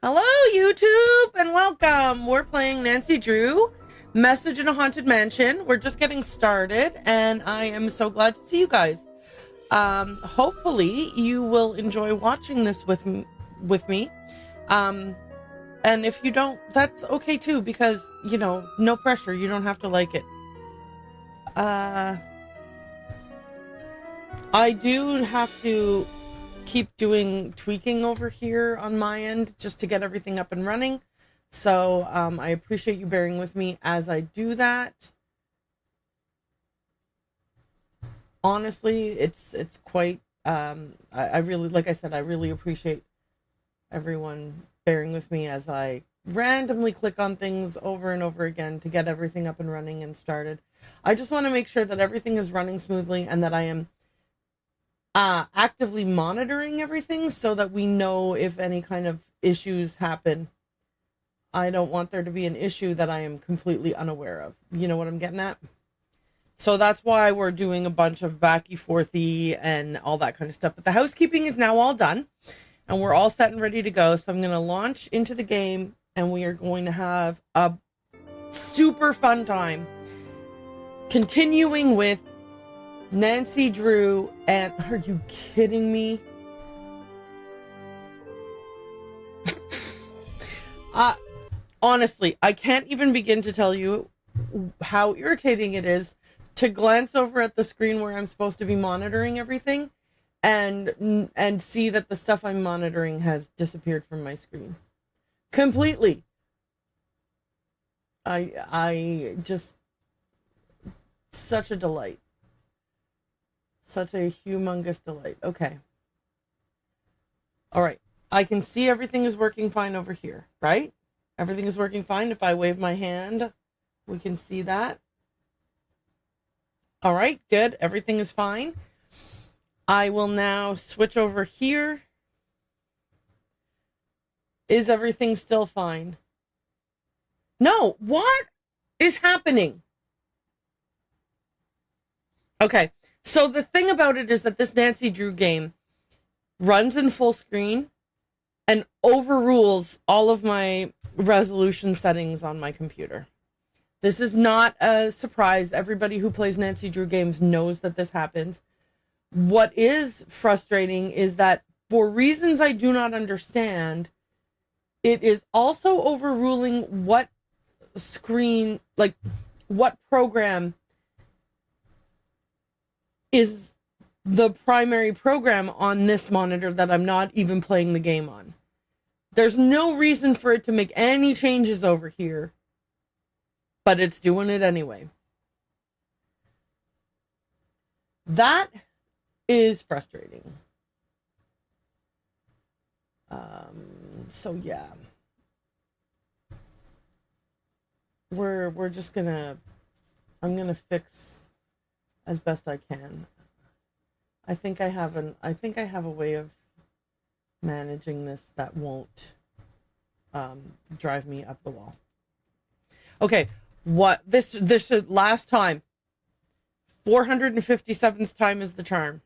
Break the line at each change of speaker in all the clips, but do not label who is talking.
Hello, YouTube, and welcome. We're playing Nancy Drew, Message in a Haunted Mansion. We're just getting started, and I am so glad to see you guys. Hopefully, you will enjoy watching this with me. And if you don't, that's okay too, because, you know, no pressure. You don't have to like it. I do have to keep doing tweaking over here on my end just to get everything up and running. So I appreciate you bearing with me as I do that. Honestly, it's quite I really, like I said, I really appreciate everyone bearing with me as I randomly click on things over and over again to get everything up and running and started. I just want to make sure that everything is running smoothly and that I am actively monitoring everything so that we know if any kind of issues happen. I don't want there to be an issue that I am completely unaware of. You know what I'm getting at? So that's why we're doing a bunch of backy-forthy and all that kind of stuff. But the housekeeping is now all done, and we're all set and ready to go. So I'm going to launch into the game, and we are going to have a super fun time continuing with Nancy Drew. And are you kidding me? Honestly, I can't even begin to tell you how irritating it is to glance over at the screen where I'm supposed to be monitoring everything and see that the stuff I'm monitoring has disappeared from my screen completely. I just, such a delight. Such a humongous delight. Okay. All right. I can see everything is working fine over here, right? Everything is working fine. If I wave my hand, we can see that. All right, good. Everything is fine. I will now switch over here. Is everything still fine? No. What is happening? Okay. So the thing about it is that this Nancy Drew game runs in full screen and overrules all of my resolution settings on my computer. This is not a surprise. Everybody who plays Nancy Drew games knows that this happens. What is frustrating is that for reasons I do not understand, it is also overruling what screen, like what program is the primary program on this monitor that I'm not even playing the game on. There's no reason for it to make any changes over here, but it's doing it anyway. That is frustrating. So yeah, we're just I'm gonna fix as best I can. I think I have a way of managing this that won't drive me up the wall. Okay, what this should last time. 457th time is the charm.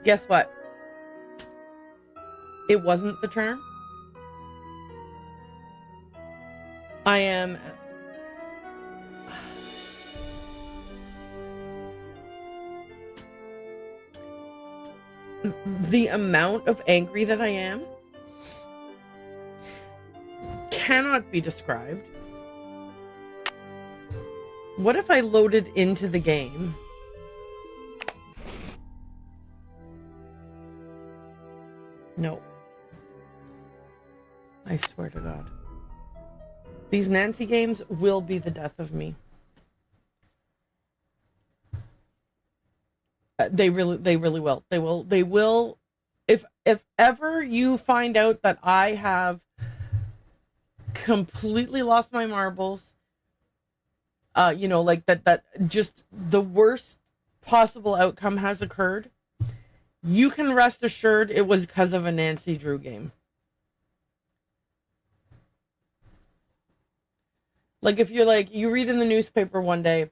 Guess what? It wasn't the charm. I am the amount of angry that I am cannot be described. What if I loaded into the game? No. I swear to God. These Nancy games will be the death of me. They really will. They will. If ever you find out that I have completely lost my marbles, you know, like that just the worst possible outcome has occurred, you can rest assured it was because of a Nancy Drew game. Like if you're like, you read in the newspaper one day,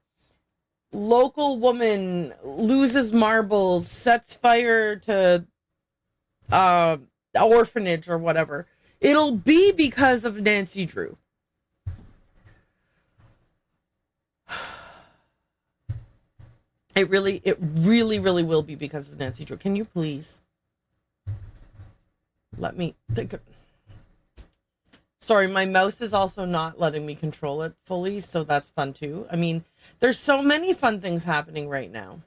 local woman loses marbles, sets fire to orphanage or whatever. It'll be because of Nancy Drew. It really, really will be because of Nancy Drew. Can you please let me think? Sorry, my mouse is also not letting me control it fully, so that's fun too. I mean, there's so many fun things happening right now.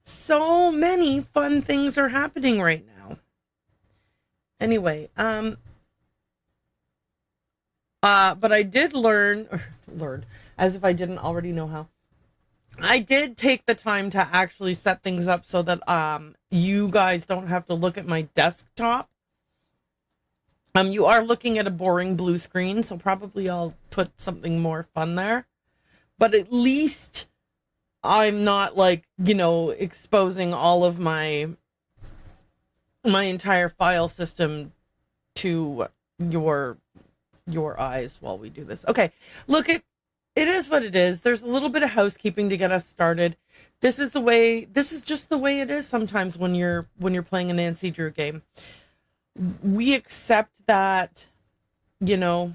So many fun things are happening right now. Anyway, but I did learn, as if I didn't already know how. I did take the time to actually set things up so that you guys don't have to look at my desktop. You are looking at a boring blue screen, so probably I'll put something more fun there. But at least I'm not like, exposing all of my entire file system to your eyes while we do this. Okay, look, it is what it is. There's a little bit of housekeeping to get us started. This is just the way it is sometimes when you're playing a Nancy Drew game. We accept that, I'm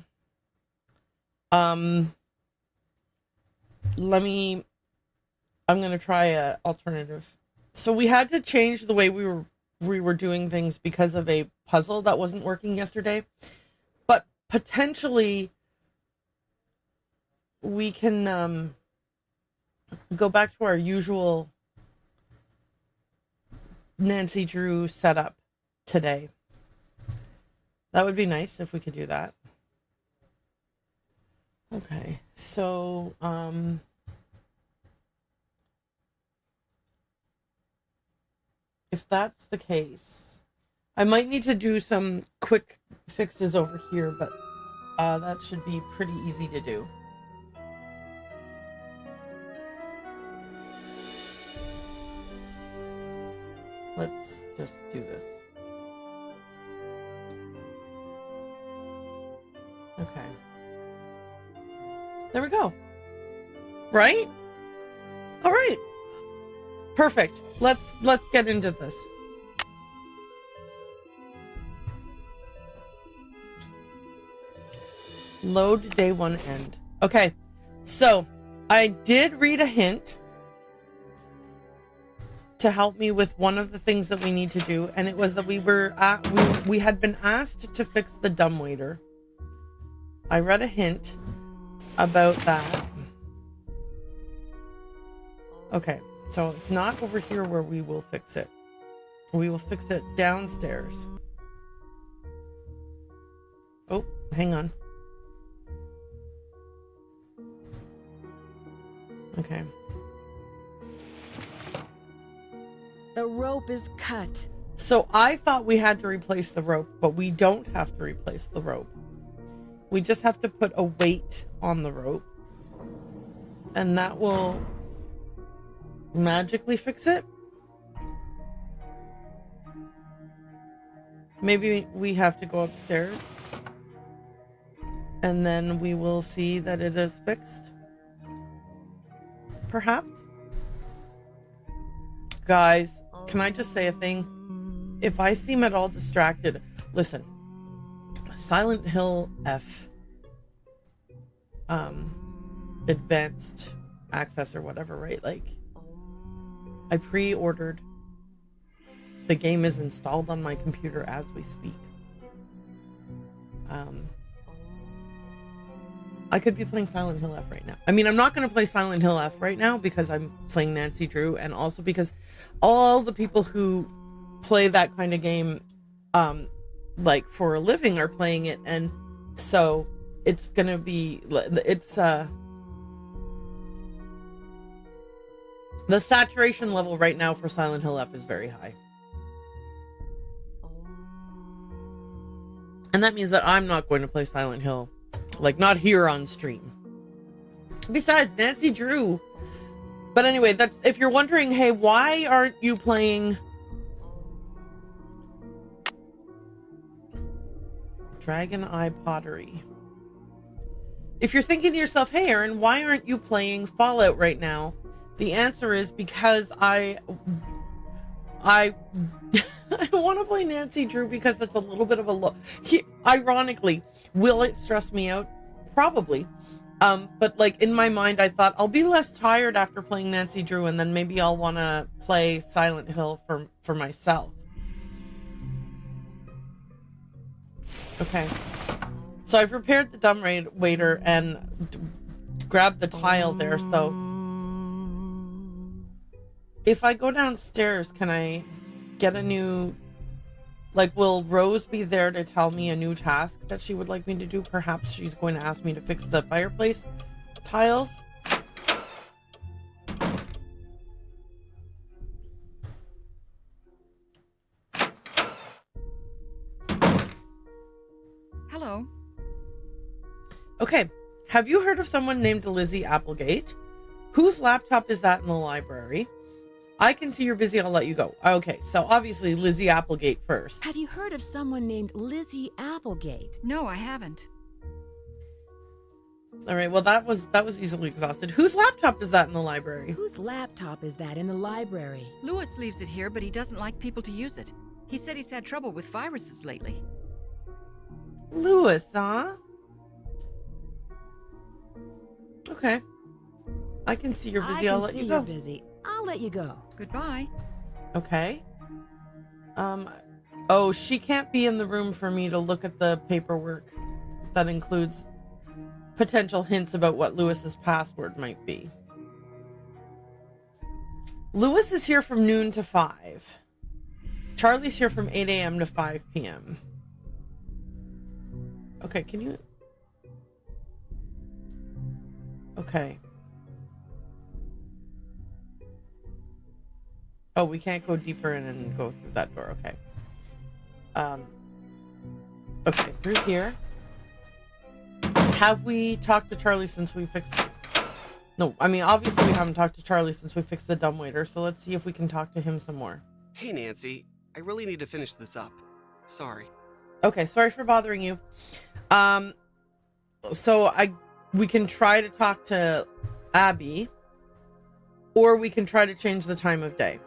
going to try a alternative. So we had to change the way we were doing things because of a puzzle that wasn't working yesterday. But potentially we can go back to our usual Nancy Drew setup today. That would be nice if we could do that. Okay, so if that's the case, I might need to do some quick fixes over here, but that should be pretty easy to do. Let's just do this. Okay. There we go. Right? All right. Perfect. Let's get into this. Load day one end. Okay. So, I did read a hint to help me with one of the things that we need to do, and it was that we had been asked to fix the dumbwaiter. I read a hint about that. Okay, so it's not over here where we will fix it. We will fix it downstairs. Oh, hang on. Okay.
The rope is cut.
So I thought we had to replace the rope, but we don't have to replace the rope. We just have to put a weight on the rope, and that will magically fix it. Maybe we have to go upstairs, and then we will see that it is fixed. Perhaps. Guys, can I just say a thing? If I seem at all distracted, listen. Silent Hill F advanced access or whatever, right? Like, I pre-ordered. The game is installed on my computer as we speak. I could be playing Silent Hill F right now. I mean, I'm not going to play Silent Hill F right now because I'm playing Nancy Drew, and also because all the people who play that kind of game like for a living are playing it, and so it's gonna be, it's the saturation level right now for Silent Hill F is very high, and that means that I'm not going to play Silent Hill, like not here on stream. Besides, Nancy Drew. But anyway, that's, if you're wondering, hey, why aren't you playing Dragon Eye Pottery? if you're thinking to yourself, hey, Aaron, why aren't you playing Fallout right now? The answer is because I I want to play Nancy Drew because it's a little bit of a ironically, will it stress me out? Probably. But like in my mind, I thought I'll be less tired after playing Nancy Drew, and then maybe I'll want to play Silent Hill for myself. Okay. So I've repaired the dumbwaiter and grabbed the tile there. So if I go downstairs, can I get a new, like, will Rose be there to tell me a new task that she would like me to do? Perhaps she's going to ask me to fix the fireplace tiles.
Hello.
Okay. Have you heard of someone named Lizzie Applegate? Whose laptop is that in the library? I can see you're busy. I'll let you go. Okay, so obviously Lizzie Applegate first.
Have you heard of someone named Lizzie Applegate?
No, I haven't.
All right, well, that was easily exhausted. Whose laptop is that in the library?
Whose laptop is that in the library?
Louis leaves it here, but he doesn't like people to use it. He said he's had trouble with viruses lately.
Louis, huh? Okay. I can see you're busy. I'll let you go.
You're busy. I'll let you go.
Goodbye.
Okay. Oh, she can't be in the room for me to look at the paperwork. That includes potential hints about what Louis's password might be. Louis is here from noon to 5. Charlie's here from 8 a.m. to 5 p.m. Okay, can you... Okay. Oh, we can't go deeper in and go through that door. Okay. Okay, through here. Have we talked to Charlie since we fixed... No, I mean, obviously we haven't talked to Charlie since we fixed the dumbwaiter, so let's see if we can talk to him some more.
Hey, Nancy. I really need to finish this up. Sorry.
Okay, sorry for bothering you. So we can try to talk to Abby, or we can try to change the time of day.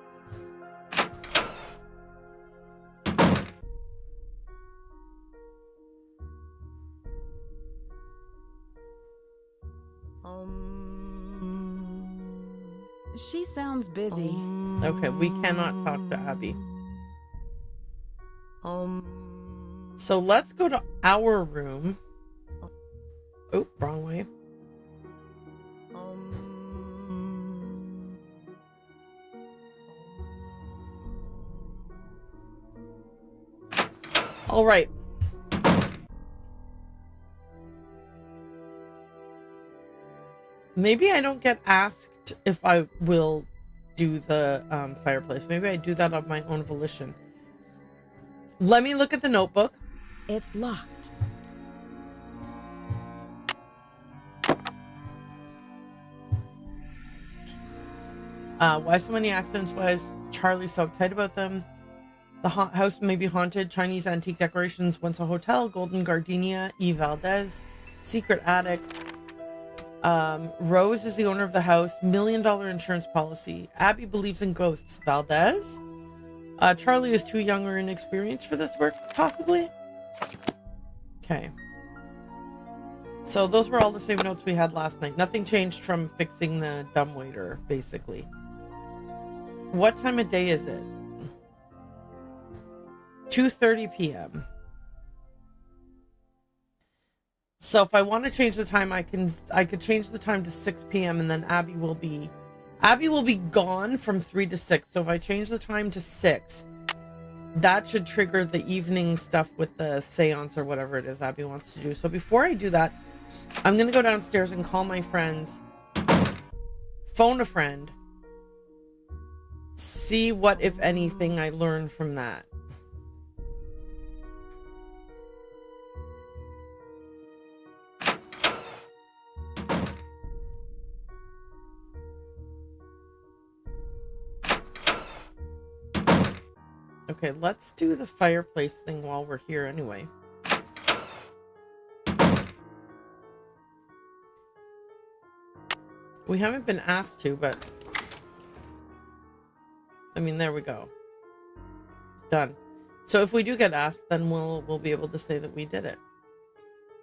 She sounds busy.
Okay, we cannot talk to Abby. So let's go to our room. Oh, wrong way. All right. Maybe I don't get asked if I will do the fireplace. Maybe I do that of my own volition. Let me look at the notebook.
It's locked.
Why so many accidents? Why is Charlie so uptight about them? The house may be haunted. Chinese antique decorations, once a hotel. Golden gardenia. E. Valdez. Secret attic. Rose is the owner of the house. $1 million insurance policy. Abby believes in ghosts. Valdez. Charlie is too young or inexperienced for this work, possibly. Okay. So those were all the same notes we had last night. Nothing changed from fixing the dumbwaiter, basically. What time of day is it? 2:30 p.m. So if I want to change the time, I could change the time to 6 p.m. and then Abby will be gone from 3 to 6. So if I change the time to 6, that should trigger the evening stuff with the seance or whatever it is Abby wants to do. So before I do that, I'm going to go downstairs and call my friends, phone a friend, see what, if anything, I learned from that. Okay, let's do the fireplace thing while we're here anyway. We haven't been asked to, but I mean, there we go. Done. So if we do get asked, then we'll be able to say that we did it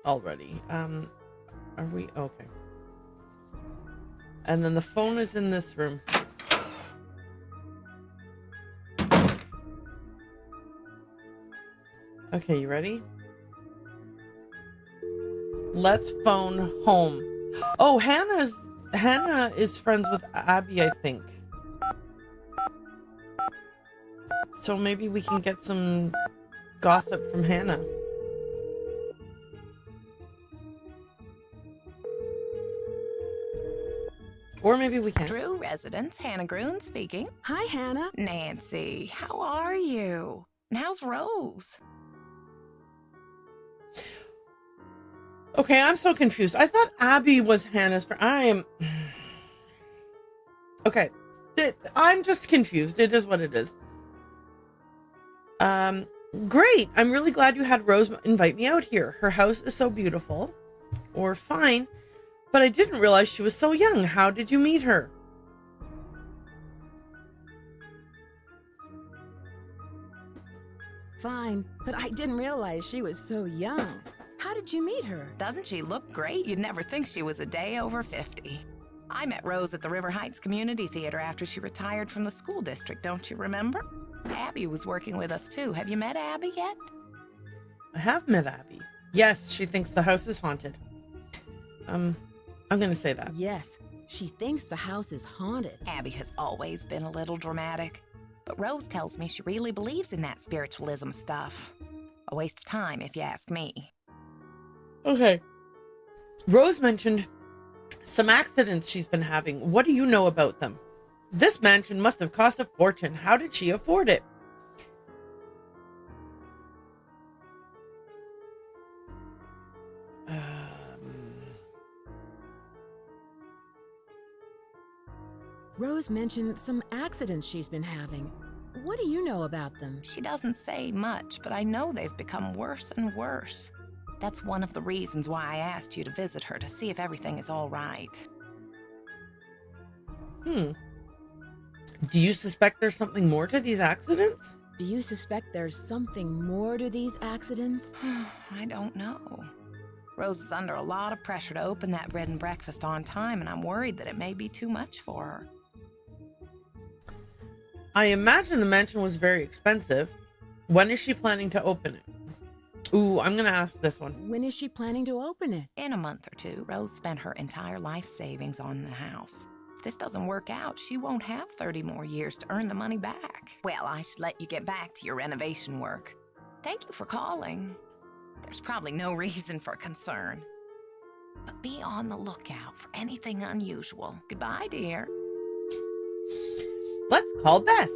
already. Are we okay? And then the phone is in this room. Okay, you ready? Let's phone home. Oh, Hannah is friends with Abby, I think. So maybe we can get some gossip from Hannah. Or maybe we can't.
Drew residence, Hannah Groon speaking.
Hi, Hannah.
Nancy, how are you? And how's Rose?
Okay, I'm so confused. I thought Abby was Hannah's friend. I am... Okay. I'm just confused. It is what it is. Great. I'm really glad you had Rose invite me out here. Her house is so beautiful. Or fine. But I didn't realize she was so young. How did you meet her?
Fine, but I didn't realize she was so young. How did you meet her?
Doesn't she look great? You'd never think she was a day over 50. I met Rose at the River Heights Community Theater after she retired from the school district, don't you remember? Abby was working with us too. Have you met Abby yet?
I have met Abby. Yes, she thinks the house is haunted. I'm gonna say that.
Yes, she thinks the house is haunted.
Abby has always been a little dramatic. But Rose tells me she really believes in that spiritualism stuff. A waste of time, if you ask me.
Okay. Rose mentioned some accidents she's been having. What do you know about them? This mansion must have cost a fortune. How did she afford it?
Rose mentioned some accidents she's been having. What do you know about them?
She doesn't say much, but I know they've become worse and worse. That's one of the reasons why I asked you to visit her, to see if everything is all right.
Do you suspect there's something more to these accidents?
Do you suspect there's something more to these accidents?
I don't know. Rose is under a lot of pressure to open that bread and breakfast on time, and I'm worried that it may be too much for her.
I imagine the mansion was very expensive. When is she planning to open it? Ooh, I'm going to ask this one.
When is she planning to open it?
In a month or two, Rose spent her entire life savings on the house. If this doesn't work out, she won't have 30 more years to earn the money back. Well, I should let you get back to your renovation work. Thank you for calling. There's probably no reason for concern. But be on the lookout for anything unusual. Goodbye, dear.
Let's call Beth.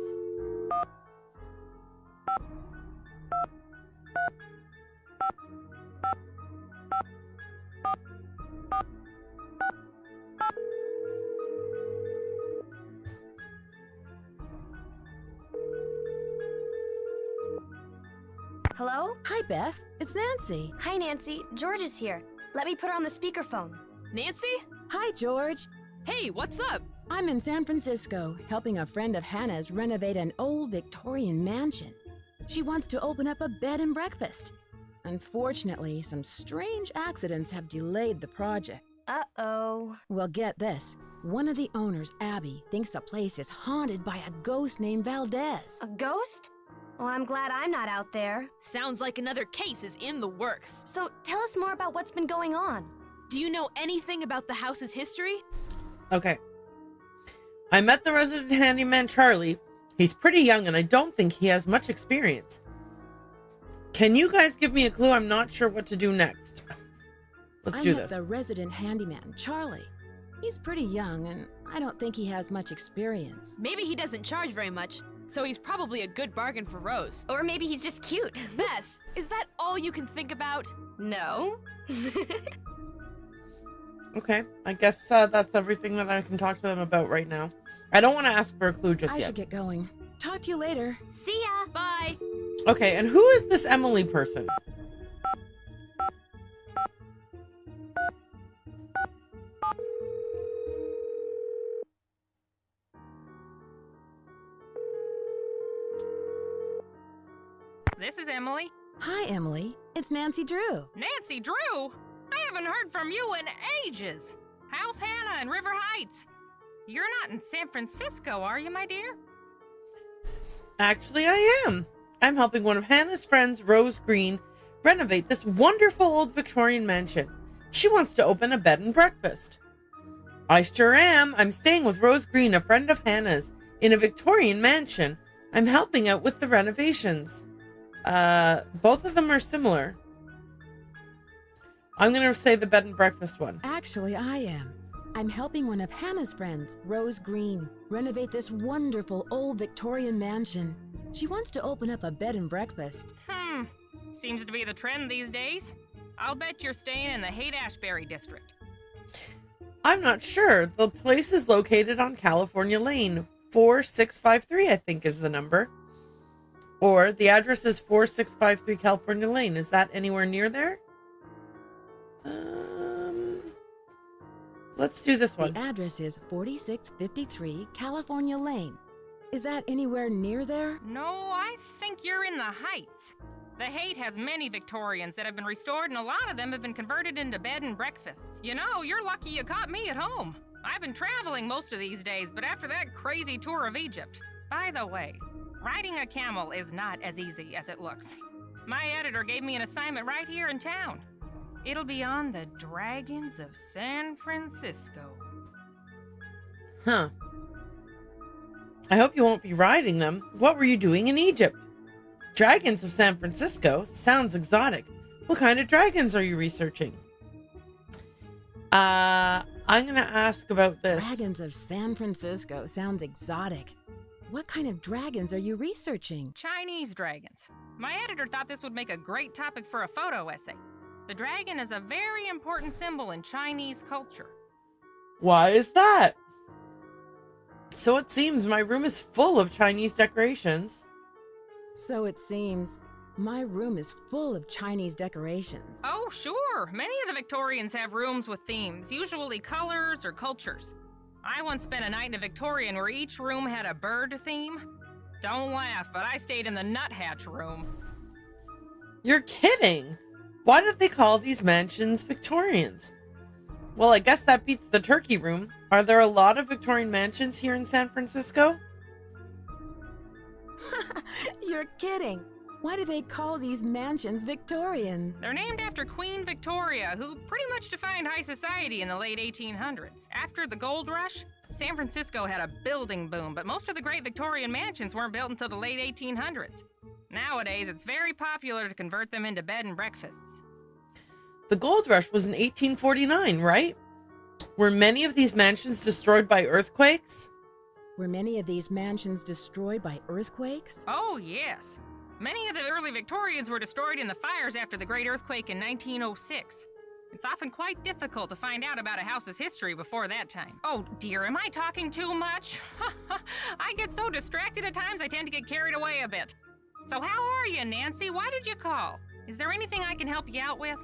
Hello?
Hi, Bess. It's Nancy.
Hi, Nancy. George is here. Let me put her on the speakerphone.
Nancy?
Hi, George.
Hey, what's up?
I'm in San Francisco, helping a friend of Hannah's renovate an old Victorian mansion. She wants to open up a bed and breakfast. Unfortunately, some strange accidents have delayed the project.
Uh-oh.
Well, get this. One of the owners, Abby, thinks the place is haunted by a ghost named Valdez.
A ghost? Well, I'm glad I'm not out there.
Sounds like another case is in the works.
So tell us more about what's been going on.
Do you know anything about the house's history?
Okay. I met the resident handyman, Charlie. He's pretty young and I don't think he has much experience. Can you guys give me a clue? I'm not sure what to do next. Let's do
I met
this.
the resident handyman, Charlie. He's pretty young and I don't think he has much experience.
Maybe he doesn't charge very much, so he's probably a good bargain for Rose.
Or maybe he's just cute.
Bess, is that all you can think about?
No.
Okay, I guess that's everything that I can talk to them about right now. I don't want to ask for a clue just
I
yet.
should get going. Talk to you later.
See ya.
Bye.
Okay, and who is this Emily person?
This is Emily.
Hi, Emily. It's Nancy Drew.
Nancy Drew? I haven't heard from you in ages. How's Hannah in River Heights? You're not in San Francisco, are you, my dear?
Actually, I am. I'm helping one of Hannah's friends, Rose Green, renovate this wonderful old Victorian mansion. She wants to open a bed and breakfast. I sure am. I'm staying with Rose Green, a friend of Hannah's, in a Victorian mansion. I'm helping out with the renovations. Both of them are similar. I'm going to say the bed and breakfast one.
Actually, I am. I'm helping one of Hannah's friends, Rose Green, renovate this wonderful old Victorian mansion. She wants to open up a bed and breakfast.
Seems to be the trend these days. I'll bet you're staying in the Haight-Ashbury district.
I'm not sure. The place is located on California Lane. 4653, I think, is the number. Or the address is 4653 California Lane. Is that anywhere near there? Let's do this one.
The address is 4653 California Lane. Is that anywhere near there?
No, I think you're in the Heights. The Haight has many Victorians that have been restored, and a lot of them have been converted into bed and breakfasts. You know, you're lucky you caught me at home. I've been traveling most of these days, but after that crazy tour of Egypt. By the way, riding a camel is not as easy as it looks. My editor gave me an assignment right here in town. It'll be on the Dragons of San Francisco.
Huh. I hope you won't be riding them. What were you doing in Egypt? Dragons of San Francisco? Sounds exotic. What kind of dragons are you researching? I'm going to ask about this.
Dragons of San Francisco sounds exotic. What kind of dragons are you researching?
Chinese dragons. My editor thought this would make a great topic for a photo essay. The dragon is a very important symbol in Chinese culture.
Why is that? So it seems my room is full of Chinese decorations.
So it seems. My room is full of Chinese decorations.
Oh, sure. Many of the Victorians have rooms with themes, usually colors or cultures. I once spent a night in a Victorian where each room had a bird theme. Don't laugh, but I stayed in the nuthatch room.
You're kidding! Why did they call these mansions Victorians? Well, I guess that beats the turkey room. Are there a lot of Victorian mansions here in San Francisco?
You're kidding. Why do they call these mansions Victorians?
They're named after Queen Victoria, who pretty much defined high society in the late 1800s. After the gold rush, San Francisco had a building boom, but most of the great Victorian mansions weren't built until the late 1800s. Nowadays, it's very popular to convert them into bed and breakfasts.
The gold rush was in 1849, right? Were many of these mansions destroyed by earthquakes?
Were many of these mansions destroyed by earthquakes?
Oh, yes. Many of the early Victorians were destroyed in the fires after the Great Earthquake in 1906. It's often quite difficult to find out about a house's history before that time. Oh dear, am I talking too much? I get so distracted at times I tend to get carried away a bit. So how are you, Nancy? Why did you call? Is there anything I can help you out with?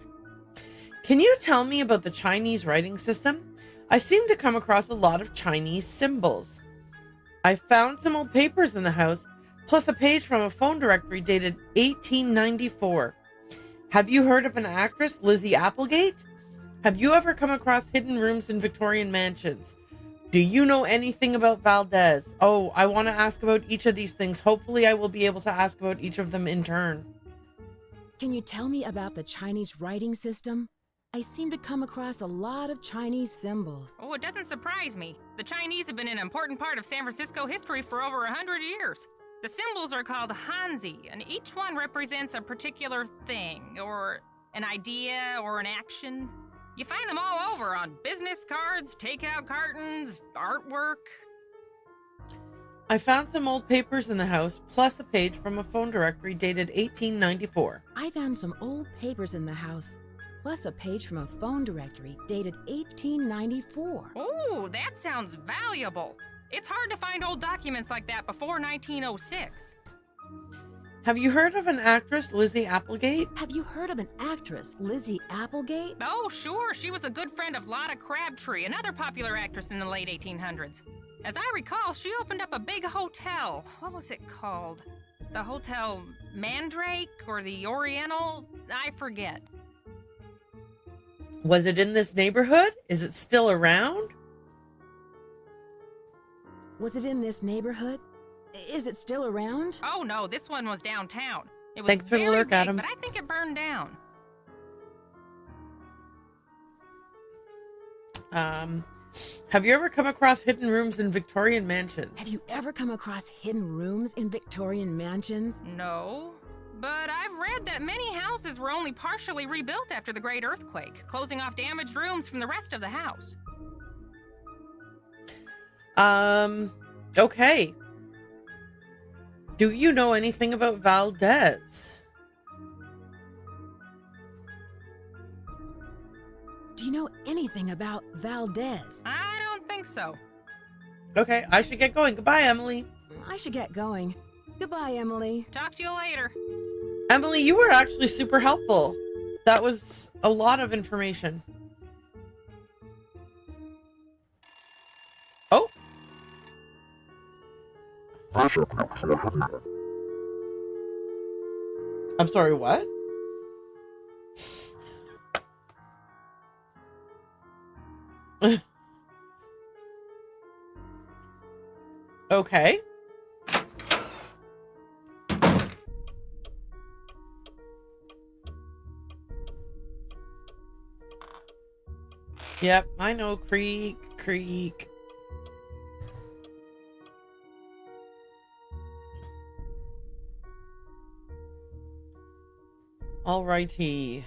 Can you tell me about the Chinese writing system? I seem to come across a lot of Chinese symbols. I found some old papers in the house, plus a page from a phone directory dated 1894. Have you heard of an actress, Lizzie Applegate? Have you ever come across hidden rooms in Victorian mansions? Do you know anything about Valdez? Oh, I want to ask about each of these things. Hopefully I will be able to ask about each of them in turn.
Can you tell me about the Chinese writing system? I seem to come across a lot of Chinese symbols.
Oh, it doesn't surprise me. The Chinese have been an important part of San Francisco history for over 100 years. The symbols are called Hanzi, and each one represents a particular thing, or an idea, or an action. You find them all over on business cards, takeout cartons, artwork.
I found some old papers in the house, plus a page from a phone directory dated 1894.
I found some old papers in the house, plus a page from a phone directory dated 1894.
Oh, that sounds valuable. It's hard to find old documents like that before 1906.
Have you heard of an actress, Lizzie Applegate?
Have you heard of an actress, Lizzie Applegate?
Oh, sure. She was a good friend of Lotta Crabtree, another popular actress in the late 1800s. As I recall, she opened up a big hotel. What was it called? The Hotel Mandrake or the Oriental? I forget.
Was it in this neighborhood? Is it still around?
Was it in this neighborhood? Is it still around?
Oh no, this one was downtown. It was
Thanks for the
very
lurk,
big,
Adam.
but I think it burned down.
Have you ever come across hidden rooms in Victorian mansions?
Have you ever come across hidden rooms in Victorian mansions?
No. But I've read that many houses were only partially rebuilt after the Great Earthquake, closing off damaged rooms from the rest of the house.
Okay. Do you know anything about Valdez?
Do you know anything about Valdez?
I don't think so.
Okay, I should get going. Goodbye, Emily.
I should get going. Goodbye, Emily.
Talk to you later.
Emily, you were actually super helpful. That was a lot of information. Oh. I'm sorry, what? Okay. Yep, I know. Creek. Alrighty.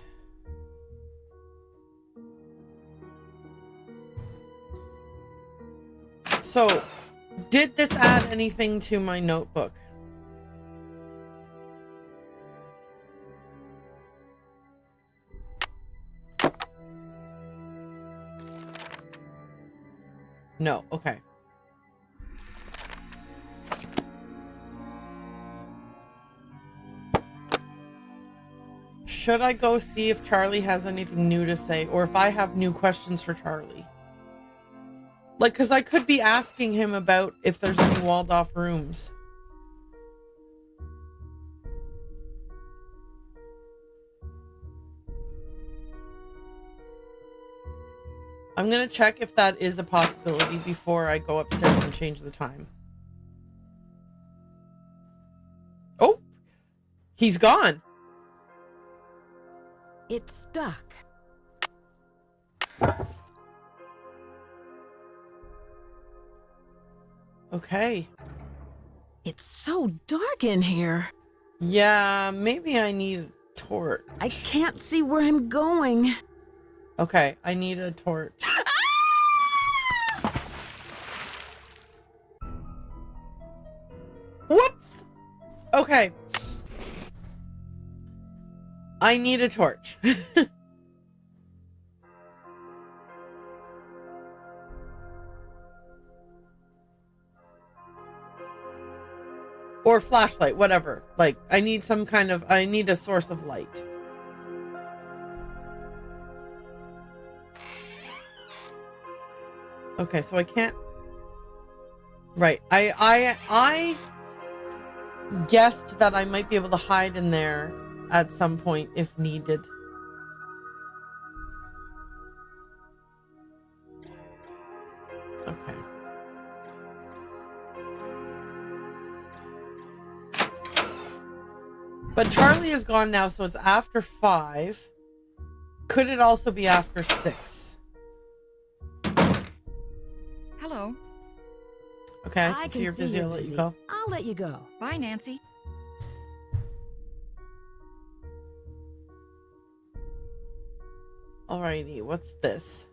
So, did this add anything to my notebook? No, okay. Should I go see if Charlie has anything new to say, or if I have new questions for Charlie? Like, because I could be asking him about if there's any walled off rooms. I'm going to check if that is a possibility before I go upstairs and change the time. Oh, he's gone.
It's stuck.
Okay.
It's so dark in here.
Yeah, maybe I need a torch.
I can't see where I'm going.
Okay, I need a torch. Whoops! Okay. I need a torch. Or flashlight, whatever. Like, I need a source of light. Okay, so I can't. Right. I guessed that I might be able to hide in there at some point if needed. Okay. But Charlie is gone now, so it's after 5. Could it also be after 6?
Hello.
Okay,
I
so
can
you're
see
busy.
you're
I'll let you
busy.
go.
I'll let you go.
Bye, Nancy.
Alrighty, what's this?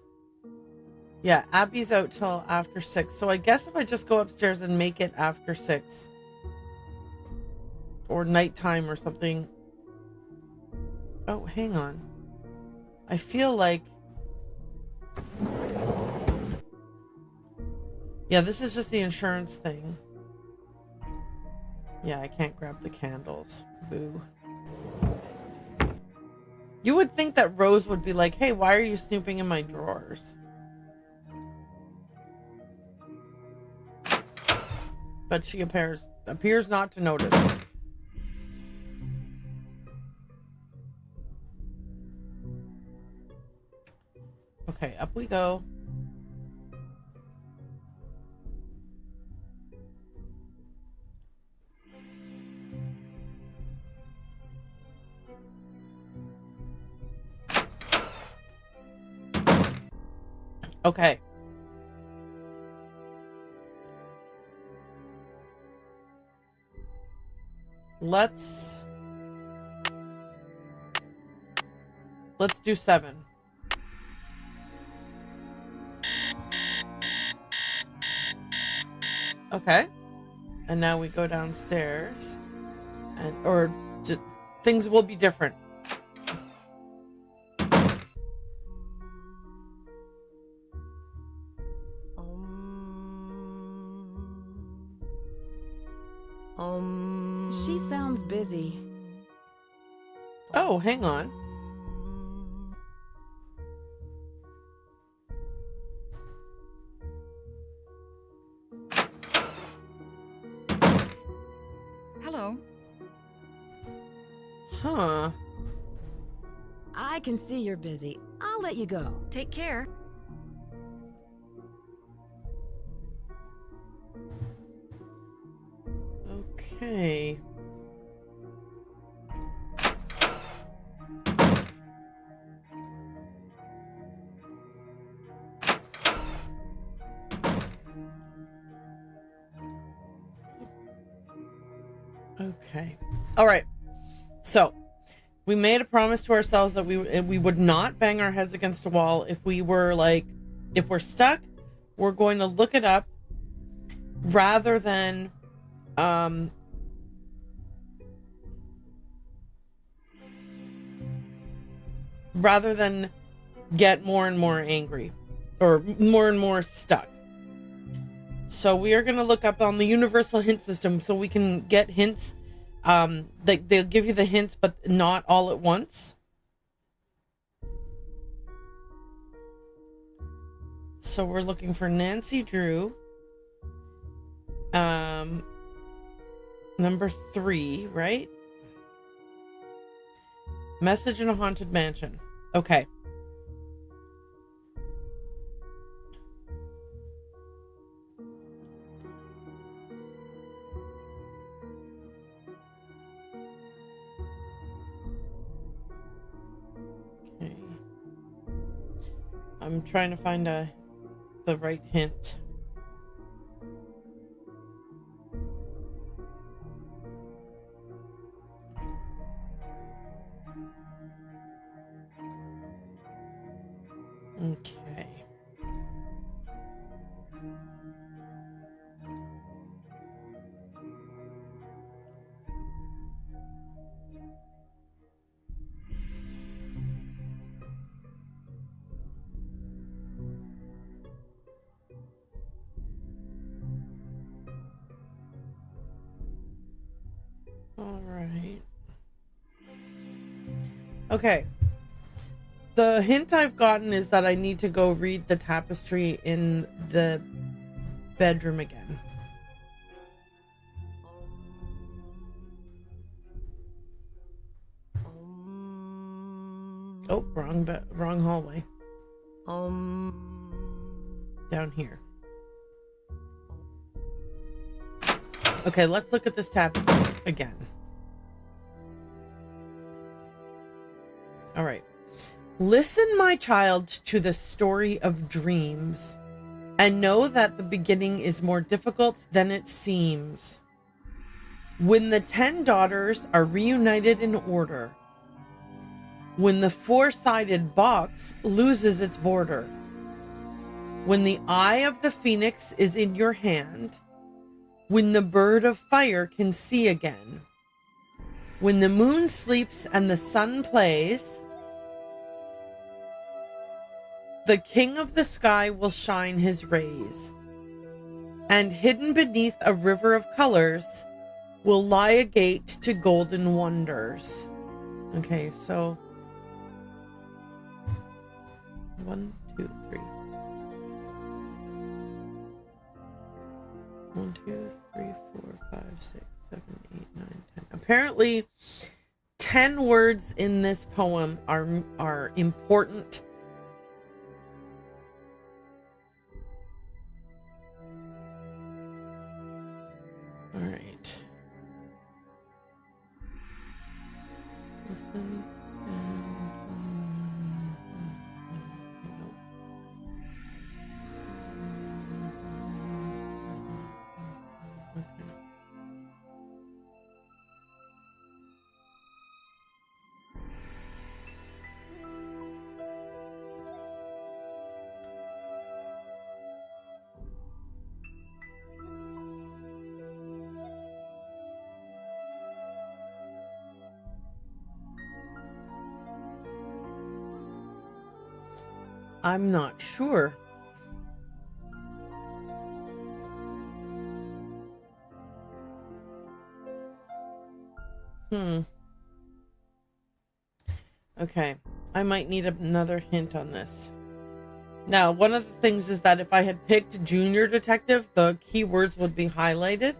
Yeah, Abby's out till after 6. So I guess if I just go upstairs and make it after 6. Or nighttime or something. Oh, hang on. I feel like... Yeah, this is just the insurance thing. Yeah, I can't grab the candles. Boo. You would think that Rose would be like, hey, why are you snooping in my drawers? But she appears not to notice. Okay, up we go. Okay. Let's do 7. Okay. And now we go downstairs. Things will be different.
She sounds busy.
Oh, hang on.
Hello.
Huh.
I can see you're busy. I'll let you go.
Take care.
Okay. Okay. All right. So, we made a promise to ourselves that we would not bang our heads against a wall if we're stuck. We're going to look it up rather than get more and more angry or more and more stuck. So we are going to look up on the universal hint system so we can get hints. They'll give you the hints, but not all at once. So we're looking for Nancy Drew. Number 3, right? Message in a haunted mansion. Okay. Okay. I'm trying to find the right hint. Okay. All right. Okay. The hint I've gotten is that I need to go read the tapestry in the bedroom again. Oh, wrong hallway. Down here. Okay, let's look at this tapestry again. All right. Listen, my child, to the story of dreams, and know that the beginning is more difficult than it seems. When the 10 daughters are reunited in order, when the 4-sided box loses its border, when the eye of the phoenix is in your hand, when the bird of fire can see again, when the moon sleeps and the sun plays, the king of the sky will shine his rays, and hidden beneath a river of colors will lie a gate to golden wonders. Okay, so 1, 2, 3. 1, 2, 3, 4, 5, 6, 7, 8, 9, 10. Apparently, 10 words in this poem are important All right. Listen and okay. I'm not sure. Okay. I might need another hint on this. Now, one of the things is that if I had picked junior detective, the keywords would be highlighted.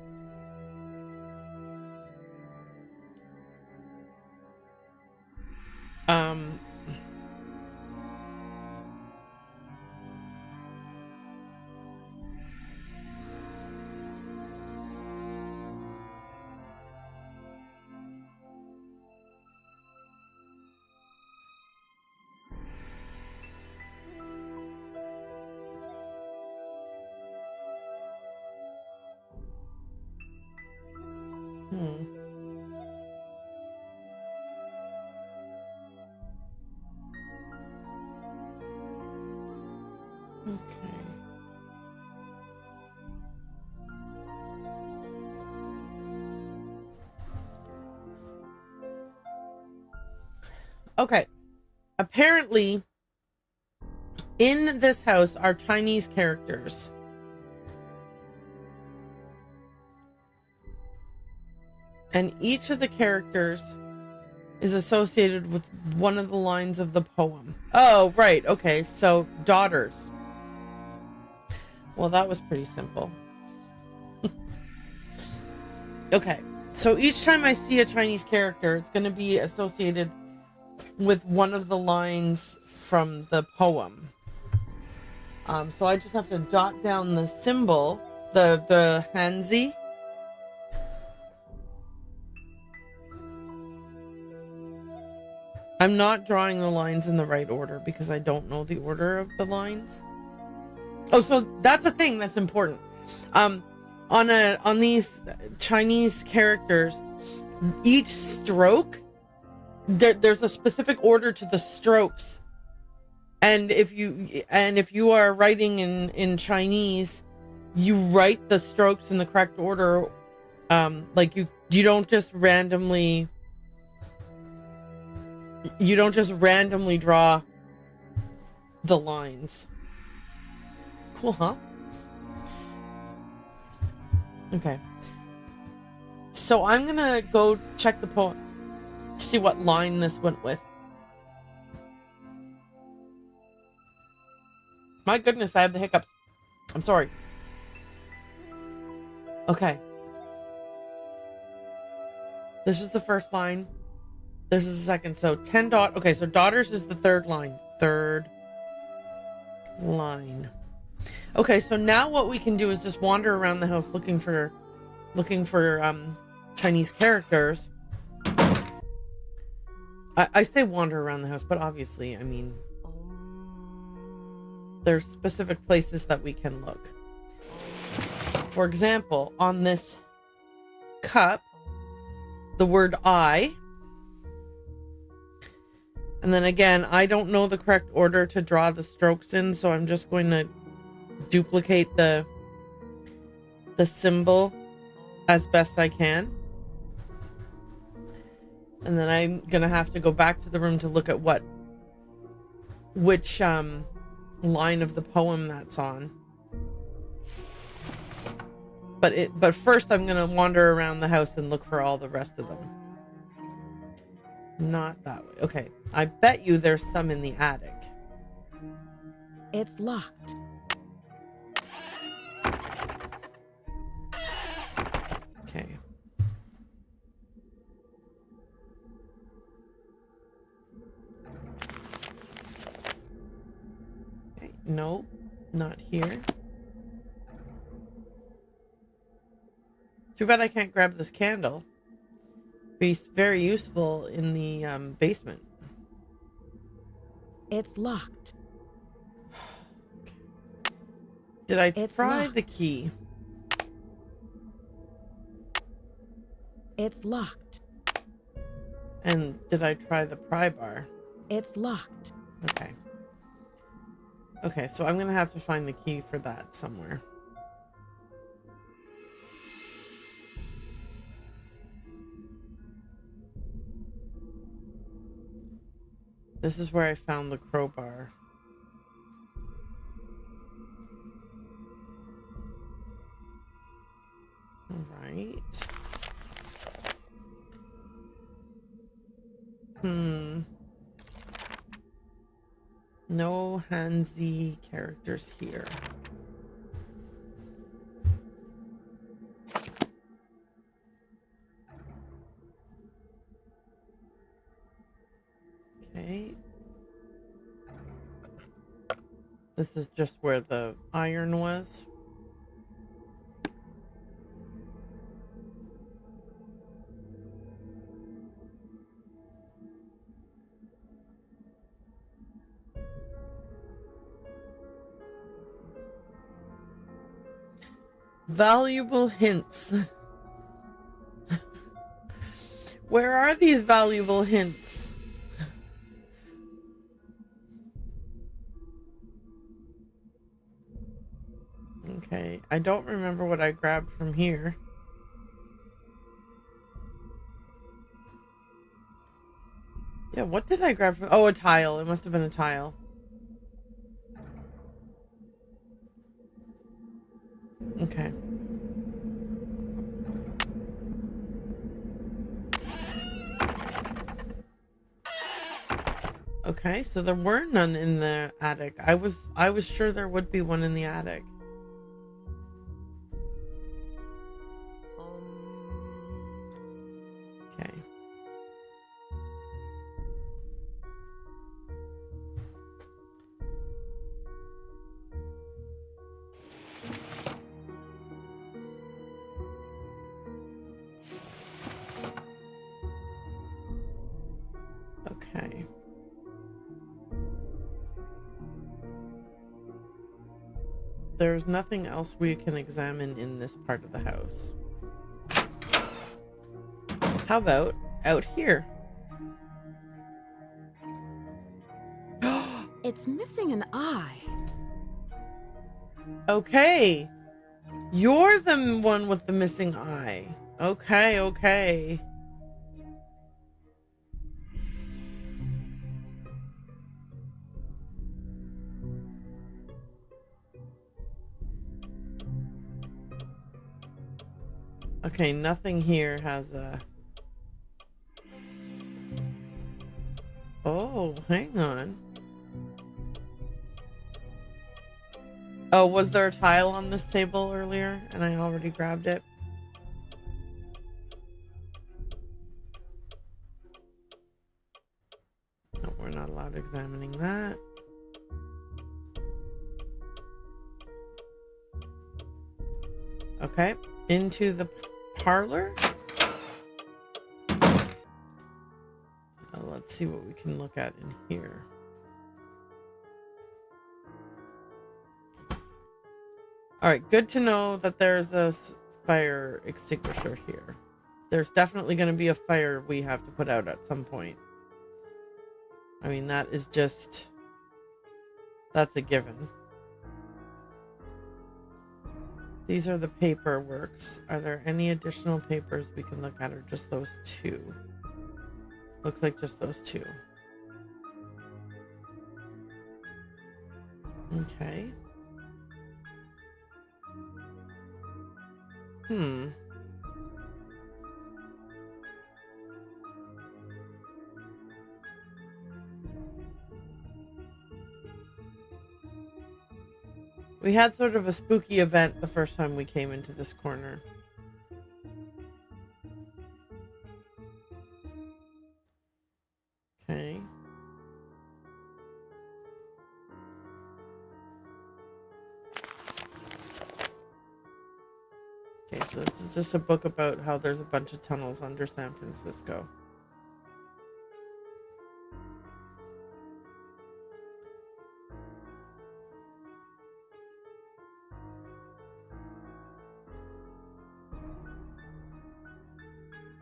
Okay. Apparently, in this house are Chinese characters. And each of the characters is associated with one of the lines of the poem. Oh, right. Okay. So, daughters. Well, that was pretty simple. Okay. So each time I see a Chinese character, it's going to be associated with one of the lines from the poem. So I just have to jot down the symbol, the Hanzi. I'm not drawing the lines in the right order because I don't know the order of the lines. Oh, so that's a thing that's important. On these Chinese characters, each stroke, there's a specific order to the strokes. And if you are writing in Chinese, you write the strokes in the correct order. Like you don't just randomly draw the lines. Cool, huh? Okay. So I'm gonna go check the poem, see what line this went with. My goodness, I have the hiccups. I'm sorry. Okay. This is the first line. This is the second. So 10 okay, so daughters is the third line. Third line. Okay, so now what we can do is just wander around the house looking for Chinese characters. I say wander around the house, but obviously, I mean, there's specific places that we can look. For example, on this cup, the word I. And then again, I don't know the correct order to draw the strokes in, so I'm just going to duplicate the symbol as best I can. And then I'm going to have to go back to the room to look at which line of the poem that's on. But first I'm going to wander around the house and look for all the rest of them. Not that way. Okay. I bet you there's some in the attic.
It's locked.
Okay. Okay. No, not here. Too bad I can't grab this candle. Be very useful in the basement.
It's locked.
Did I
It's
try
locked.
the key?
It's locked.
And did I try the pry bar?
It's locked.
Okay. Okay, so I'm gonna have to find the key for that somewhere. This is where I found the crowbar. All right. No handsy characters here. Okay. This is just where the iron was. Valuable hints. Where are these valuable hints? Okay, I don't remember what I grabbed from here. Yeah, what did I grab from... Oh, a tile. It must have been a tile. Okay. Okay, so there were none in the attic. I was sure there would be one in the attic. Okay. Okay. There's nothing else we can examine in this part of the house. How about out here?
It's missing an eye.
Okay. You're the one with the missing eye. Okay, okay. Okay, nothing here has a... Oh, hang on. Oh, was there a tile on this table earlier and I already grabbed it? No, we're not allowed examining that. Okay, into the parlor. Let's see what we can look at in here. All right, good to know that there's a fire extinguisher here. There's definitely going to be a fire we have to put out at some point. I mean, that is just... that's a given. These are the paperworks. Are there any additional papers we can look at, or just those two? Looks like just those two. Okay. We had sort of a spooky event the first time we came into this corner. Okay. Okay, so this is just a book about how there's a bunch of tunnels under San Francisco.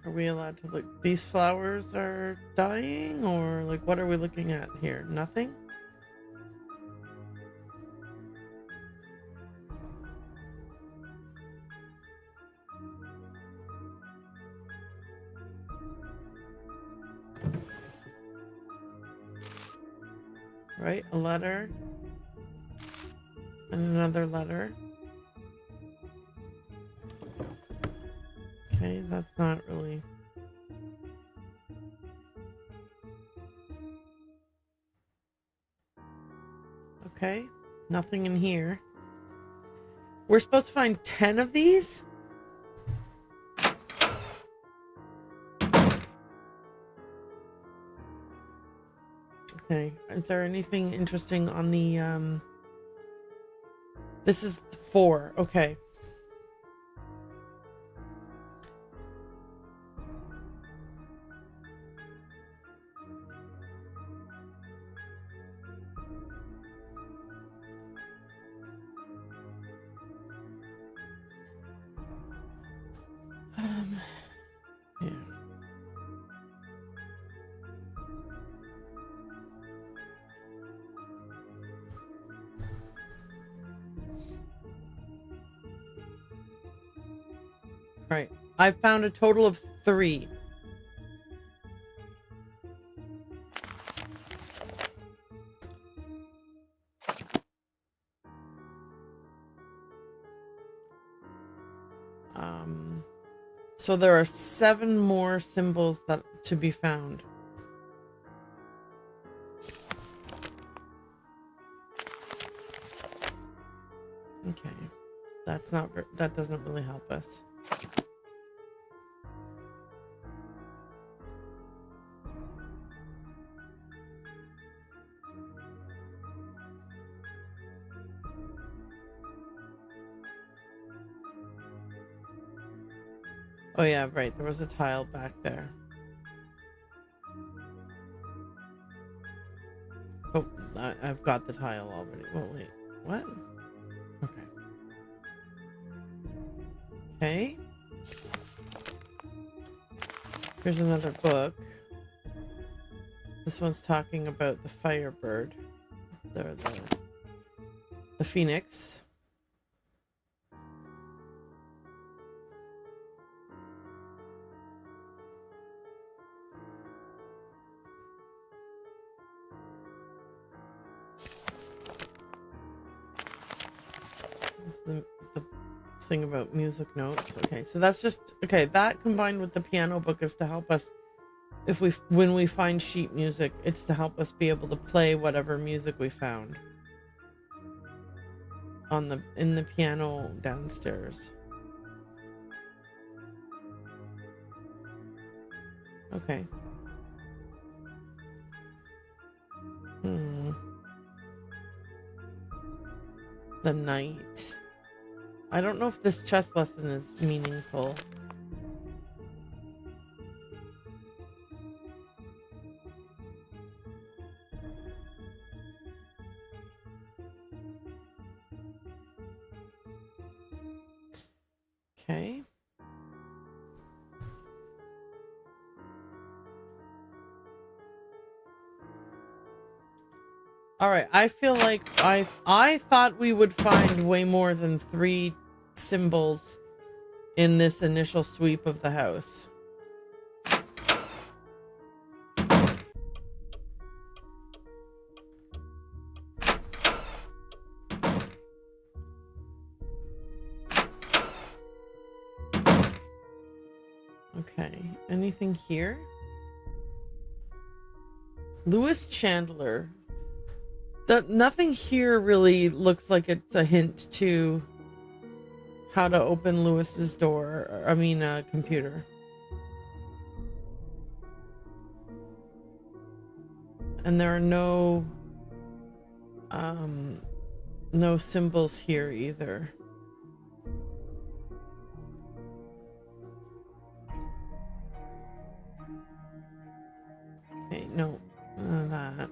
Are we allowed to look? These flowers are dying, or like what are we looking at here? Nothing? Right, a letter. And another letter. Okay, that's not really... Okay, nothing in here. We're supposed to find 10 of these? Okay, is there anything interesting on the, This is 4, okay. Yeah. Right. I found a total of 3. So there are 7 more symbols that to be found. Okay. That's not that doesn't really help us. Oh yeah, right. There was a tile back there. Oh, I've got the tile already. Oh wait, what? Okay. Okay. Here's another book. This one's talking about the firebird. The phoenix. The thing about music notes. Okay, so that's just okay. That combined with the piano book is to help us when we find sheet music. It's to help us be able to play whatever music we found in the piano downstairs. Okay. The night. I don't know if this chess lesson is meaningful. Okay. All right, I feel like I thought we would find way more than 3 symbols in this initial sweep of the house. Okay, anything here? Louis Chandler. Nothing here really looks like it's a hint to how to open Lewis's door. I mean, computer. And there are no symbols here either. no. That.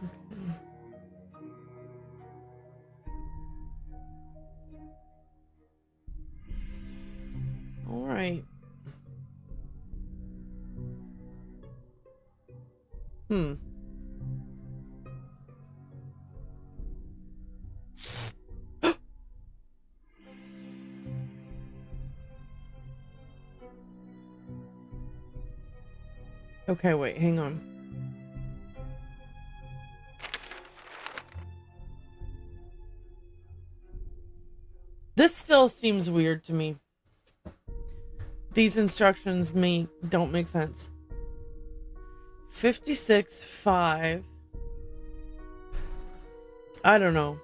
Okay. All right. Okay, wait, hang on. This still seems weird to me. These instructions don't make sense. 56.5. I don't know.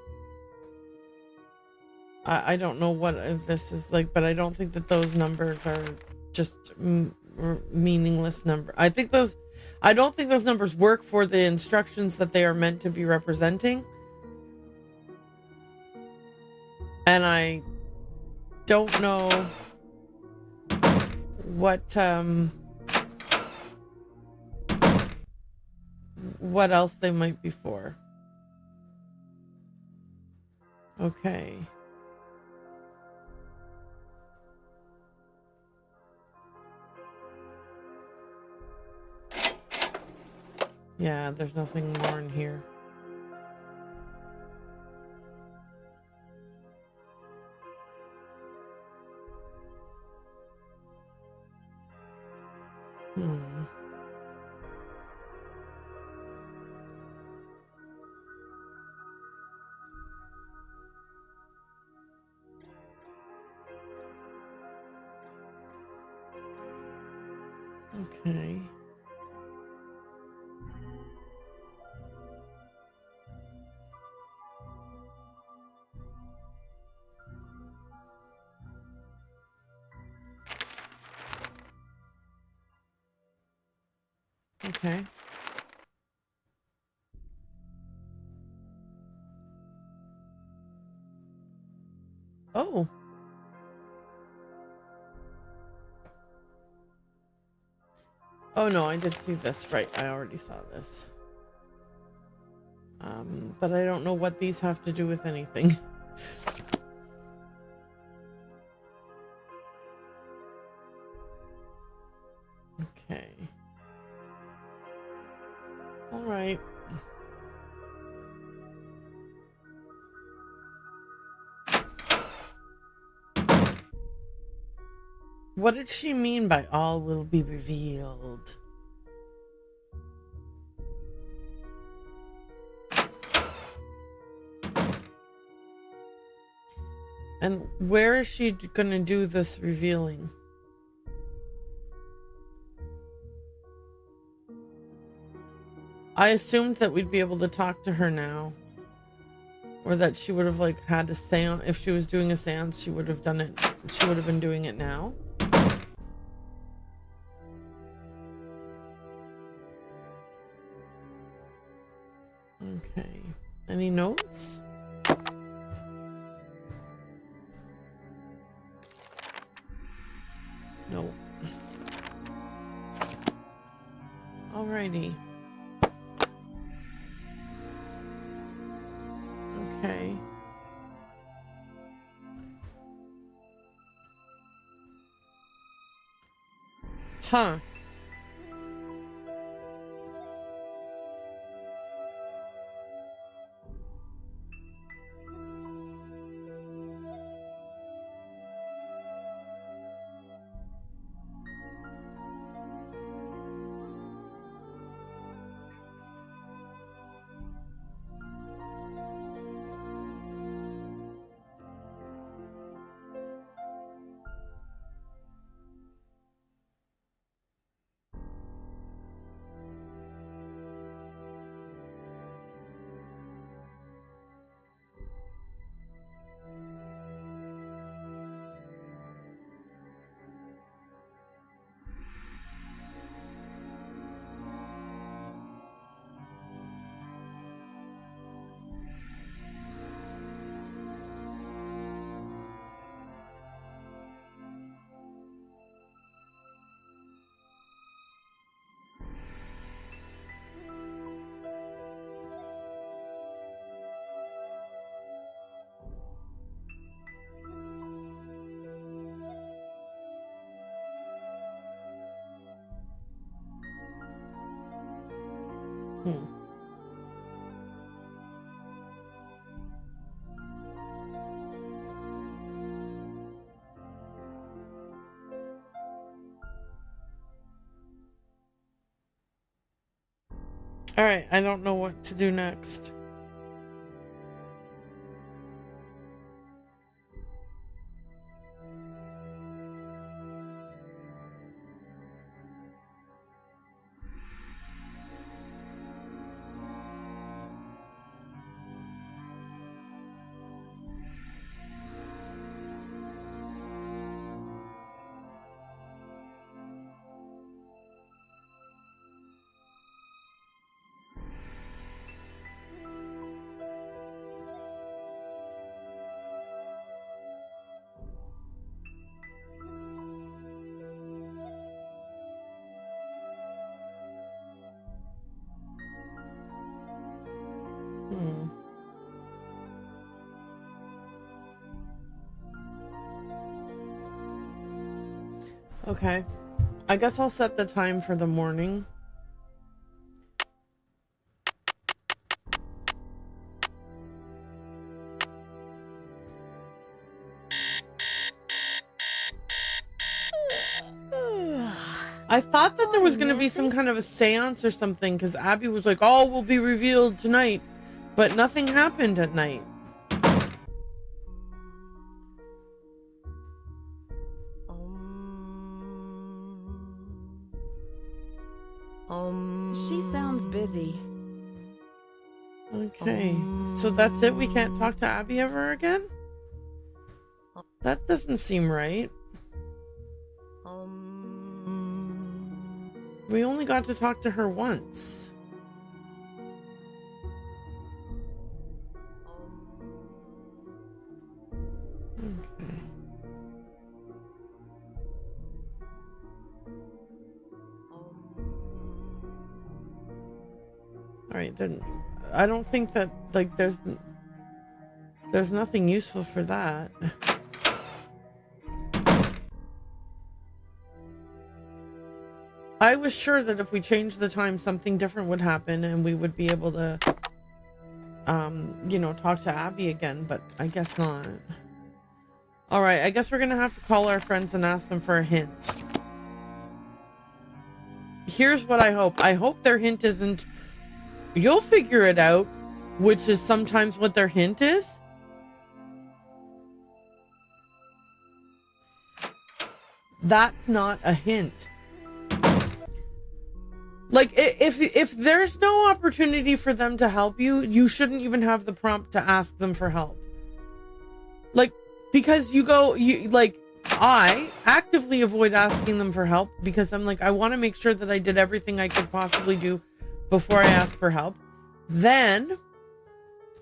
I don't know what this is like, but I don't think that those numbers are just meaningless number. I don't think those numbers work for the instructions that they are meant to be representing. And I don't know what else they might be for. Okay. Yeah, there's nothing more in here. Okay. Okay. Oh. Oh no, I did see this. Right, I already saw this. But I don't know what these have to do with anything. Okay. All right. What did she mean by all will be revealed? And where is she gonna do this revealing? I assumed that we'd be able to talk to her now. Or that she would have like had a seance. If she was doing a seance, she would have done it. She would have been doing it now. Okay. Any notes? No. Alrighty. Okay. Huh. All right, I don't know what to do next. Okay. I guess I'll set the time for the morning. I thought that there was going to be some kind of a seance or something, because Abby was like, all will be revealed tonight. But nothing happened at night.
She sounds busy.
Okay, so that's it? We can't talk to Abby ever again? That doesn't seem right. We only got to talk to her once. Okay. All right, then I don't think that, like, there's nothing useful for that. I was sure that if we changed the time, something different would happen and we would be able to, you know, talk to Abby again, but I guess not. All right, I guess we're going to have to call our friends and ask them for a hint. Here's what I hope. I hope their hint isn't, you'll figure it out, which is sometimes what their hint is. That's not a hint. Like, if there's no opportunity for them to help you, you shouldn't even have the prompt to ask them for help. Like, because I actively avoid asking them for help because I'm like, I want to make sure that I did everything I could possibly do before I ask for help. Then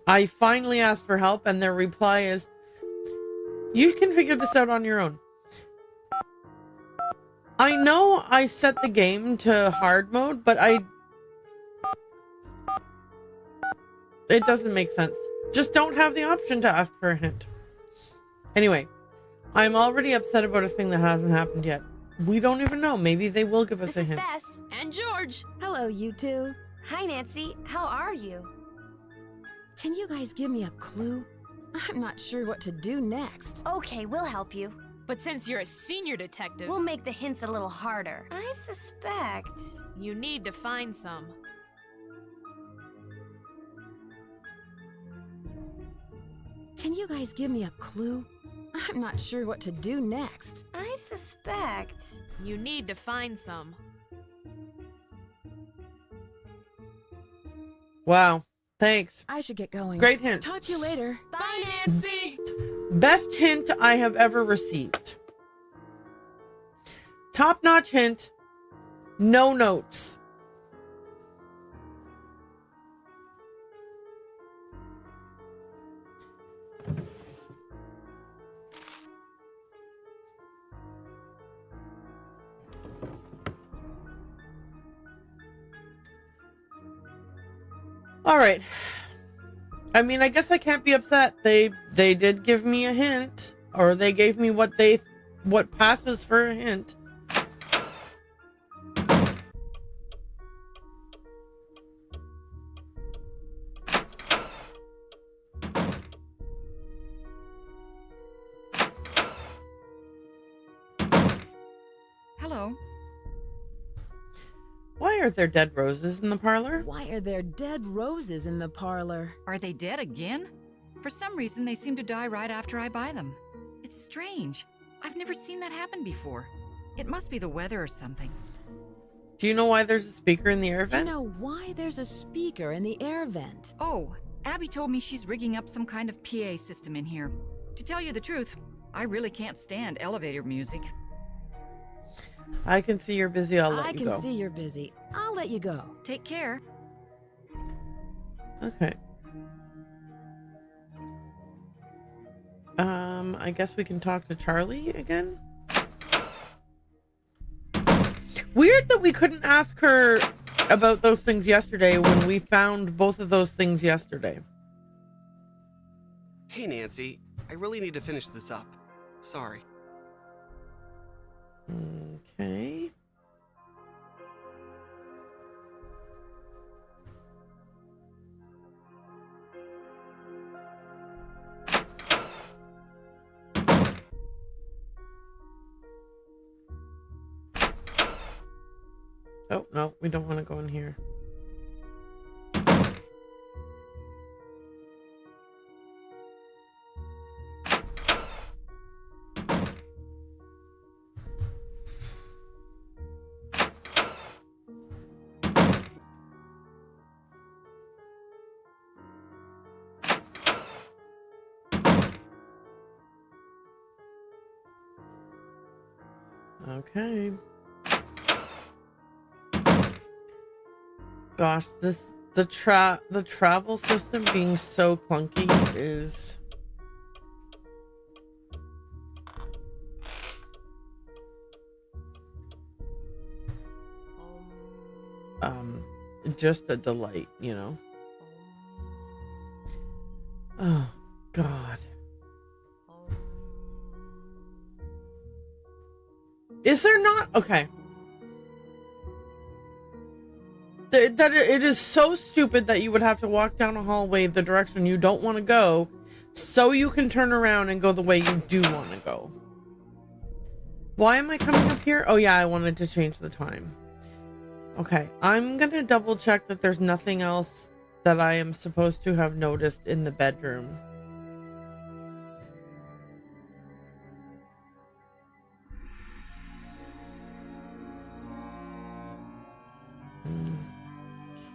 I finally ask for help and their reply is, you can figure this out on your own. I know I set the game to hard mode, but it doesn't make sense. Just don't have the option to ask for a hint. Anyway, I'm already upset about a thing that hasn't happened yet. We don't even know. Maybe they will give us a hint.
This is Bess.
And George.
Hello, you two.
Hi, Nancy. How are you?
Can you guys give me a clue? I'm not sure what to do next.
Okay, we'll help you.
But since you're a senior detective,
We'll make the hints a little harder. I suspect...
you need to find some.
Can you guys give me a clue? I'm not sure what to do next.
I suspect...
You need to find some.
Wow. Thanks.
I should get going.
Great hint.
Talk to you later.
Bye, Nancy!
Best hint I have ever received. Top-notch hint. No notes. All right. I mean, I guess I can't be upset. They did give me a hint, or they gave me what passes for a hint.
Hello.
Why are there dead roses in the parlor?
Why are there dead roses in the parlor?
Are they dead again? For some reason, they seem to die right after I buy them. It's strange. I've never seen that happen before. It must be the weather or something.
Do you know why there's a speaker in the air
Do you
vent?
know why there's a speaker in the air vent?
Oh, Abby told me she's rigging up some kind of PA system in here. To tell you the truth, I really can't stand elevator music.
I can see you're busy. I'll let
I
you
can
go.
see you're busy. I'll let you go.
Take care.
Okay. I guess we can talk to Charlie again. Weird that we couldn't ask her about those things yesterday when we found both of those things yesterday.
Hey, Nancy. I really need to finish this up. Sorry.
Okay. Oh, no, we don't want to go in here. Okay. Gosh, the travel system being so clunky is just a delight, you know. Oh God. Is there not? Okay. That it is so stupid that you would have to walk down a hallway the direction you don't want to go so you can turn around and go the way you do want to go. Why am I coming up here? Oh yeah, I wanted to change the time. Okay, I'm gonna double check that there's nothing else that I am supposed to have noticed in the bedroom.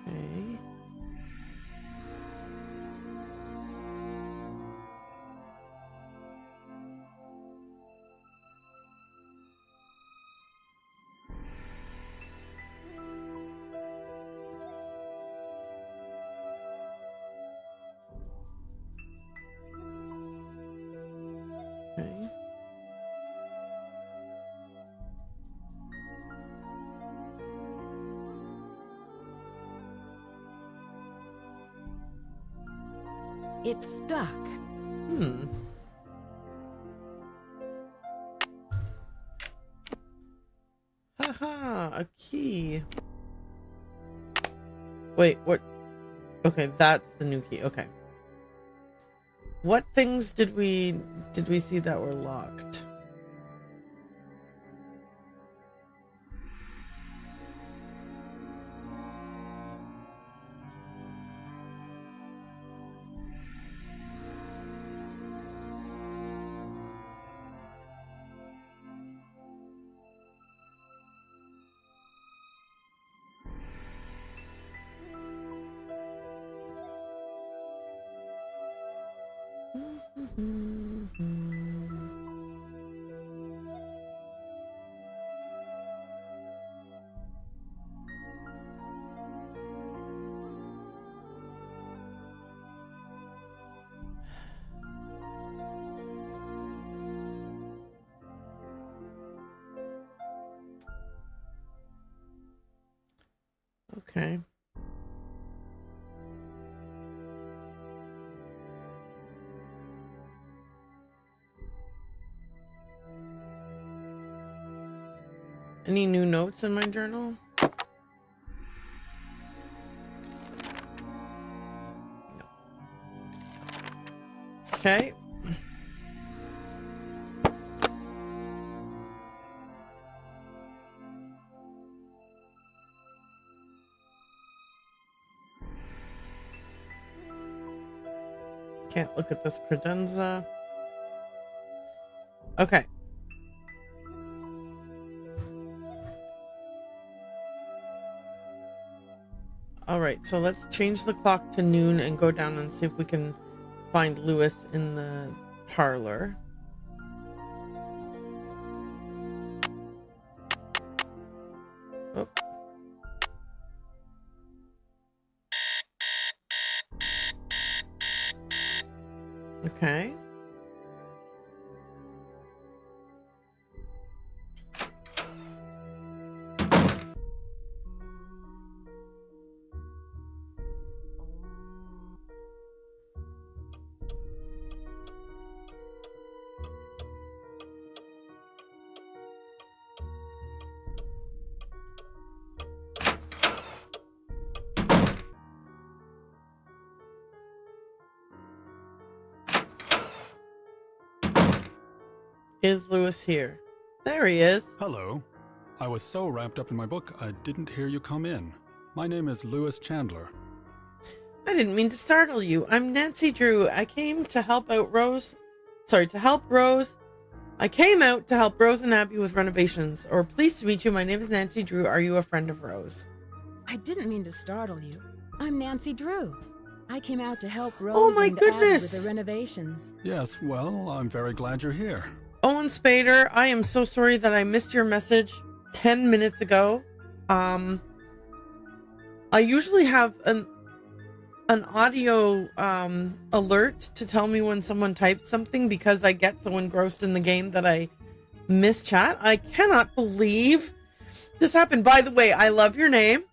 Okay. Okay.
It's stuck.
Haha, a key. Wait, what? Okay, that's the new key. Okay. What things did we see that were locked? Okay. Any new notes in my journal? No. Okay. Can't look at this credenza. Okay. Alright, so let's change the clock to noon and go down and see if we can find Lewis in the parlor. Oh. Okay. Is Lewis here? There he is.
Hello. I was so wrapped up in my book, I didn't hear you come in. My name is Lewis Chandler.
I didn't mean to startle you. I'm Nancy Drew. I came to help out Rose. Sorry, to help Rose. I came out to help Rose and Abby with renovations. Or pleased to meet you. My name is Nancy Drew. Are you a friend of Rose?
I didn't mean to startle you. I'm Nancy Drew. I came out to help Rose
Oh my
and Abby
goodness.
with the renovations.
Yes, well, I'm very glad you're here.
Owen Spader, I am so sorry that I missed your message 10 minutes ago. I usually have an audio alert to tell me when someone types something because I get so engrossed in the game that I miss chat. I cannot believe this happened. By the way, I love your name.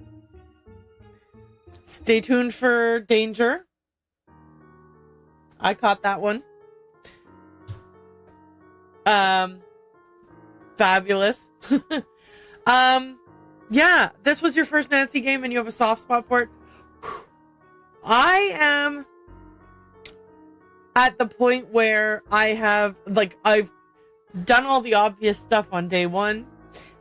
Stay tuned for danger. I caught that one. Fabulous. Yeah, this was your first Nancy game and you have a soft spot for it. I am at the point where I've done all the obvious stuff on day one,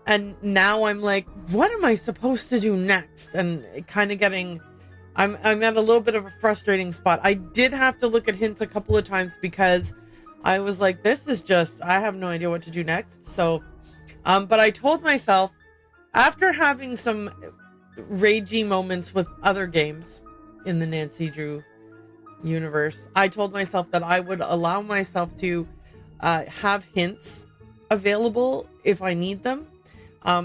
and now I'm like, what am I supposed to do next? And kind of getting, I'm at a little bit of a frustrating spot. I did have to look at hints a couple of times because I was like, this is just, I have no idea what to do next. So, but I told myself, after having some ragey moments with other games in the Nancy Drew universe, I told myself that I would allow myself to have hints available if I need them.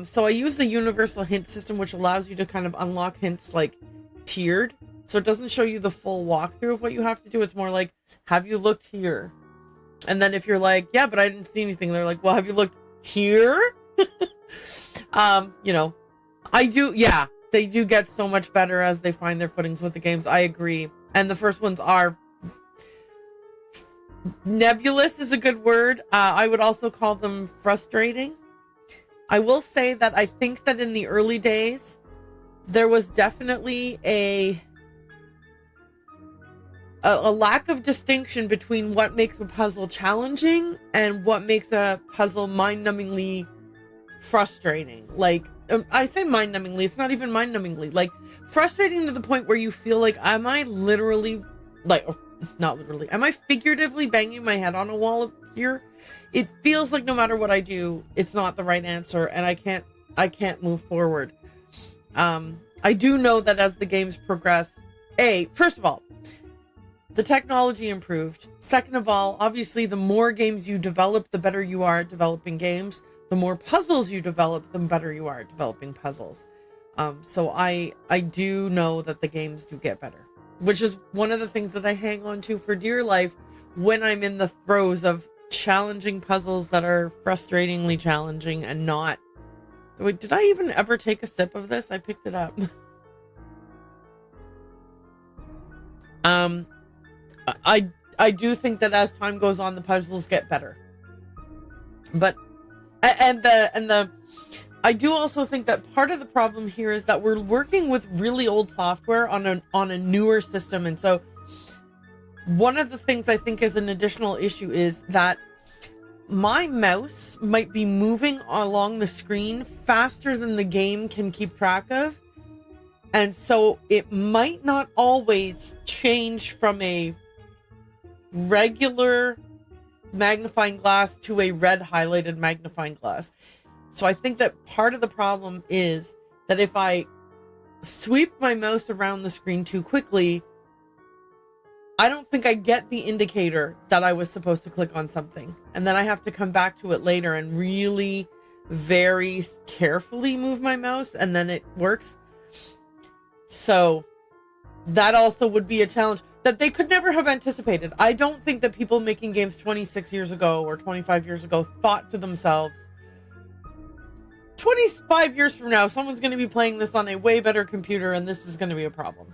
So I use the universal hint system, which allows you to kind of unlock hints like tiered. So it doesn't show you the full walkthrough of what you have to do. It's more like, have you looked here? And then if you're like, yeah, but I didn't see anything, they're like, well, have you looked here? You know, I do. Yeah, they do get so much better as they find their footings with the games. I agree. And the first ones are nebulous is a good word. I would also call them frustrating. I will say that I think that in the early days, there was definitely a lack of distinction between what makes a puzzle challenging and what makes a puzzle mind-numbingly frustrating. Like, I say mind-numbingly, it's not even mind-numbingly. Like, frustrating to the point where you feel like, am I literally, like, not literally, am I figuratively banging my head on a wall here? It feels like no matter what I do, it's not the right answer, and I can't move forward. I do know that as the games progress, first of all, the technology improved. Second of all, obviously, the more games you develop, the better you are at developing games. The more puzzles you develop, the better you are at developing puzzles. So I do know that the games do get better, which is one of the things that I hang on to for dear life when I'm in the throes of challenging puzzles that are frustratingly challenging and not. Wait, did I even ever take a sip of this? I picked it up. I do think that as time goes on, the puzzles get better. But I do also think that part of the problem here is that we're working with really old software on a newer system, and so one of the things I think is an additional issue is that my mouse might be moving along the screen faster than the game can keep track of, and so it might not always change from a regular magnifying glass to a red highlighted magnifying glass. So I think that part of the problem is that if I sweep my mouse around the screen too quickly, I don't think I get the indicator that I was supposed to click on something. And then I have to come back to it later and really very carefully move my mouse, and then it works. So that also would be a challenge that they could never have anticipated. I don't think that people making games 26 years ago or 25 years ago thought to themselves, 25 years from now, someone's going to be playing this on a way better computer, and this is going to be a problem.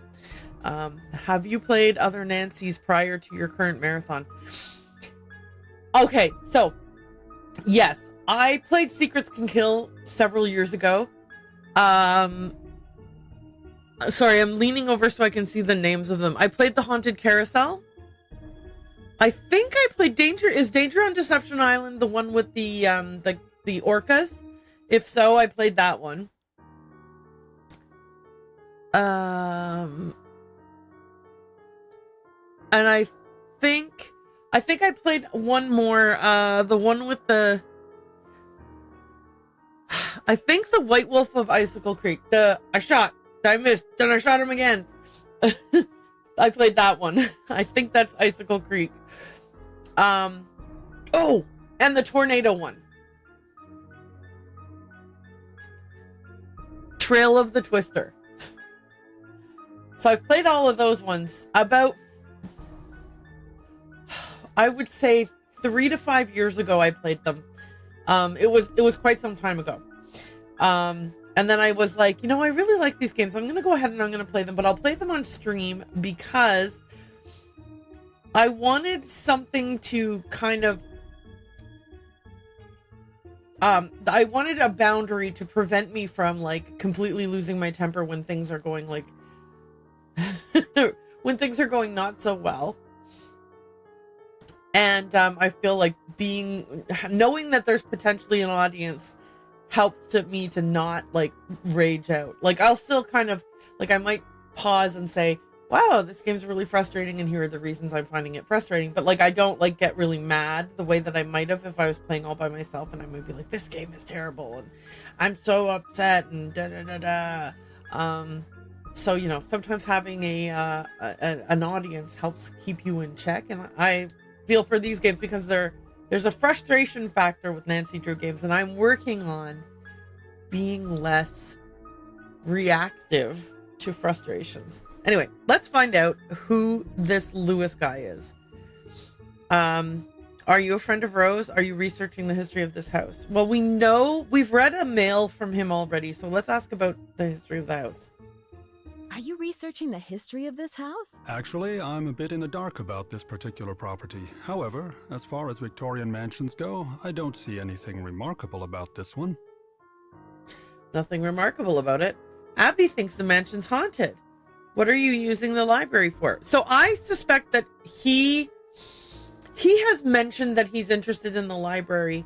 Have you played other Nancys prior to your current marathon? Okay, so, yes, I played Secrets Can Kill several years ago. Sorry, I'm leaning over so I can see the names of them. I played The Haunted Carousel. I think I played Danger on Deception Island the one with the orcas? If so, I played that one. And I think I played one more, the one with the, I think the White Wolf of Icicle Creek. I missed, then I shot him again. I played that one. I think that's Icicle Creek. Oh, and the Tornado one. Trail of the Twister. So I've played all of those ones about, I would say 3 to 5 years ago I played them. It was quite some time ago. And then I was like, I really like these games. I'm going to go ahead and I'm going to play them, but I'll play them on stream because I wanted something to kind of, I wanted a boundary to prevent me from like completely losing my temper when things are going like, when things are going not so well. And I feel like knowing that there's potentially an audience helps me to not like rage out. Like I'll still kind of like, I might pause and say, wow, this game's really frustrating and here are the reasons I'm finding it frustrating. But like, I don't like get really mad the way that I might have if I was playing all by myself, and I might be like, this game is terrible and I'm so upset and da-da-da-da. So, sometimes having an audience helps keep you in check. And I feel for these games because there's a frustration factor with Nancy Drew games, and I'm working on being less reactive to frustrations. Anyway, let's find out who this Lewis guy is. Are you a friend of Rose? Are you researching the history of this house? Well, we've read a mail from him already, so let's ask about the history of the house.
Are you researching the history of this house?
Actually, I'm a bit in the dark about this particular property. However, as far as Victorian mansions go, I don't see anything remarkable about this one.
Nothing remarkable about it. Abby thinks the mansion's haunted. What are you using the library for? So I suspect that he has mentioned that he's interested in the library.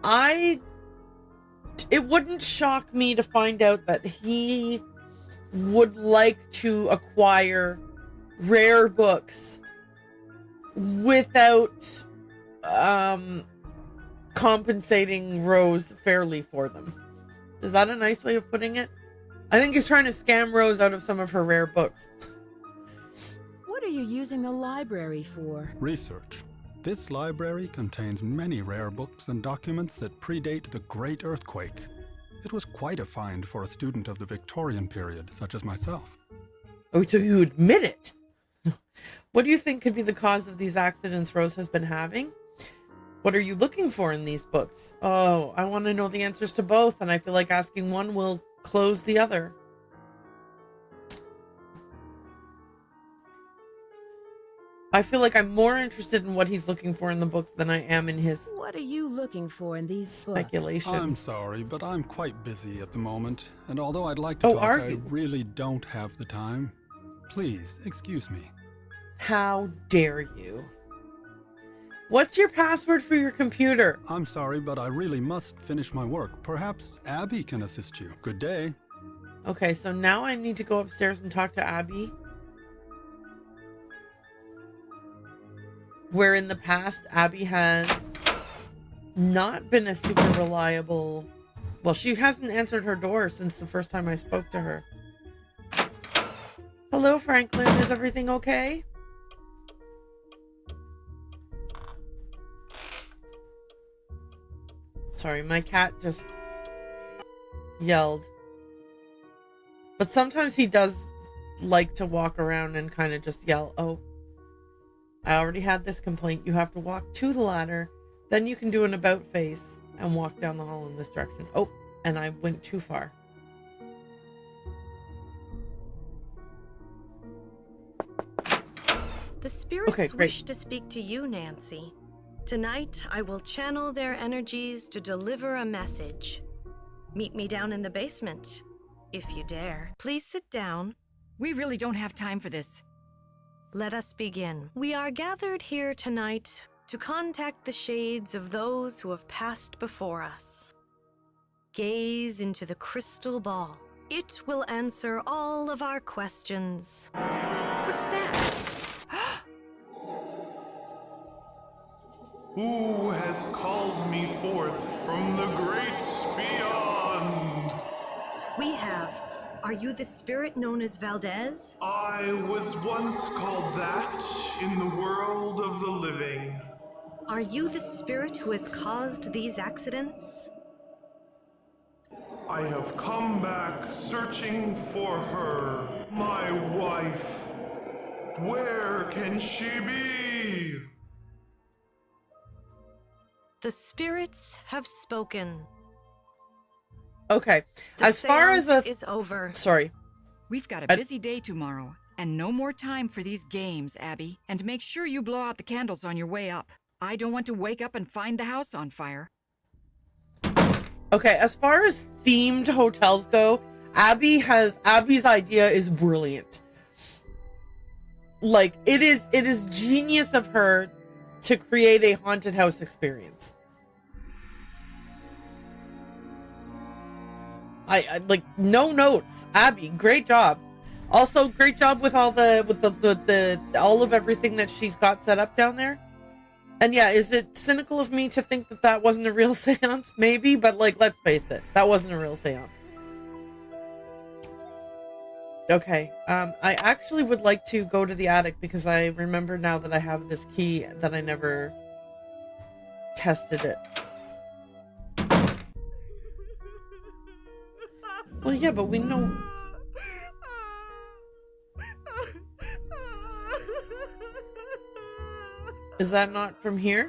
It wouldn't shock me to find out that he would like to acquire rare books without compensating Rose fairly for them. Is that a nice way of putting it? I think he's trying to scam Rose out of some of her rare books.
What are you using the library for?
Research. This library contains many rare books and documents that predate the Great Earthquake. It was quite a find for a student of the Victorian period, such as myself.
Oh, so you admit it? What do you think could be the cause of these accidents Rose has been having? What are you looking for in these books? Oh, I want to know the answers to both, and I feel like asking one will close the other. I feel like I'm more interested in what he's looking for in the books than I am in his
What are you looking for in these
speculation.
I'm sorry, but I'm quite busy at the moment, and although I'd like to talk, I really don't have the time. Please, excuse me.
How dare you? What's your password for your computer?
I'm sorry, but I really must finish my work. Perhaps Abby can assist you. Good day.
Okay, so now I need to go upstairs and talk to Abby. where in the past Abby has not been a super reliable. Well, she hasn't answered her door since the first time I spoke to her. Hello, Franklin. Is everything okay? Sorry, my cat just yelled. But sometimes he does like to walk around and kind of just yell, oh, I already had this complaint. You have to walk to the ladder. Then you can do an about face and walk down the hall in this direction. Oh, and I went too far.
The spirits
Okay, great.
wish to speak to you, Nancy. Tonight, I will channel their energies to deliver a message. Meet me down in the basement, if you dare. Please sit down.
We really don't have time for this.
Let us begin. We are gathered here tonight to contact the shades of those who have passed before us. Gaze into the crystal ball. It will answer all of our questions. What's that?
Who has called me forth from the great beyond?
We have. Are you the spirit known as Valdez?
I was once called that in the world of the living.
Are you the spirit who has caused these accidents?
I have come back searching for her, my wife. Where can she be?
The spirits have spoken.
Okay.
The
As far as
seance is over.
Sorry.
We've got a busy day tomorrow, and no more time for these games, Abby. And make sure you blow out the candles on your way up. I don't want to wake up and find the house on fire.
Okay, as far as themed hotels go, Abby's idea is brilliant. Like, it is genius of her to create a haunted house experience. I like, no notes. Abby, great job. Also, great job with all all of everything that she's got set up down there. And yeah, is it cynical of me to think that that wasn't a real seance? Maybe, but like, let's face it, that wasn't a real seance. Okay, I actually would like to go to the attic because I remember now that I have this key that I never tested it. Well, yeah, but we know... Is that not from here?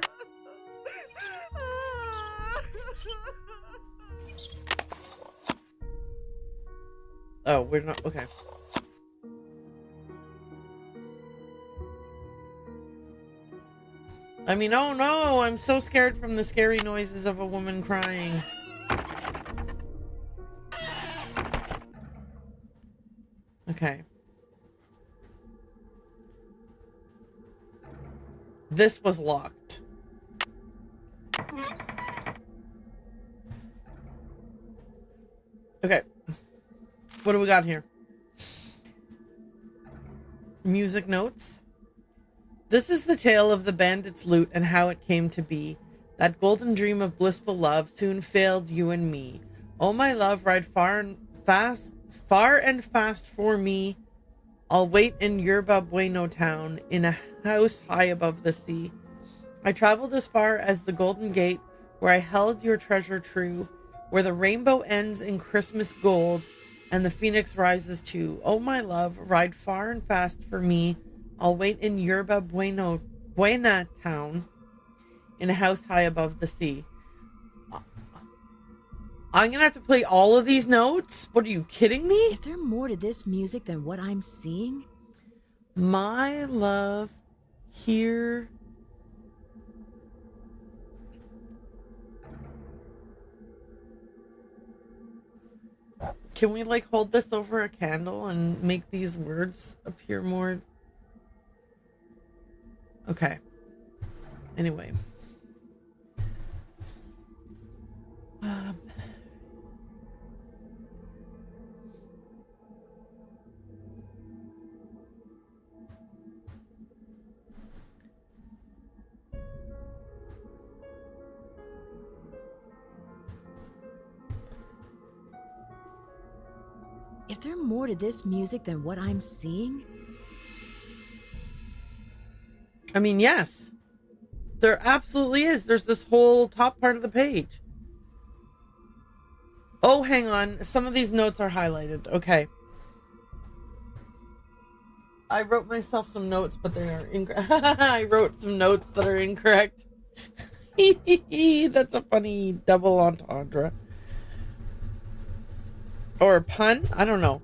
Oh, we're not... Okay. I mean, oh no, I'm so scared from the scary noises of a woman crying. Okay. This was locked. Okay. What do we got here? Music notes. This is the tale of the bandit's loot and how it came to be. That golden dream of blissful love soon failed you and me. Oh, my love, ride far and fast for me. I'll wait in Yerba Bueno town, in a house high above the sea. I traveled as far as the Golden Gate, where I held your treasure true, where the rainbow ends in Christmas gold, and the phoenix rises too. Oh, my love, ride far and fast for me. I'll wait in Yerba Buena town, in a house high above the sea. I'm gonna have to play all of these notes? What, are you kidding me?
Is there more to this music than what I'm seeing?
My love, here. Can we, like, hold this over a candle and make these words appear more... Okay. Anyway.
Is there more to this music than what I'm seeing?
I mean, yes. There absolutely is. There's this whole top part of the page. Oh, hang on. Some of these notes are highlighted. Okay. I wrote myself some notes, but they are incorrect. I wrote some notes that are incorrect. That's a funny double entendre. Or pun? I don't know.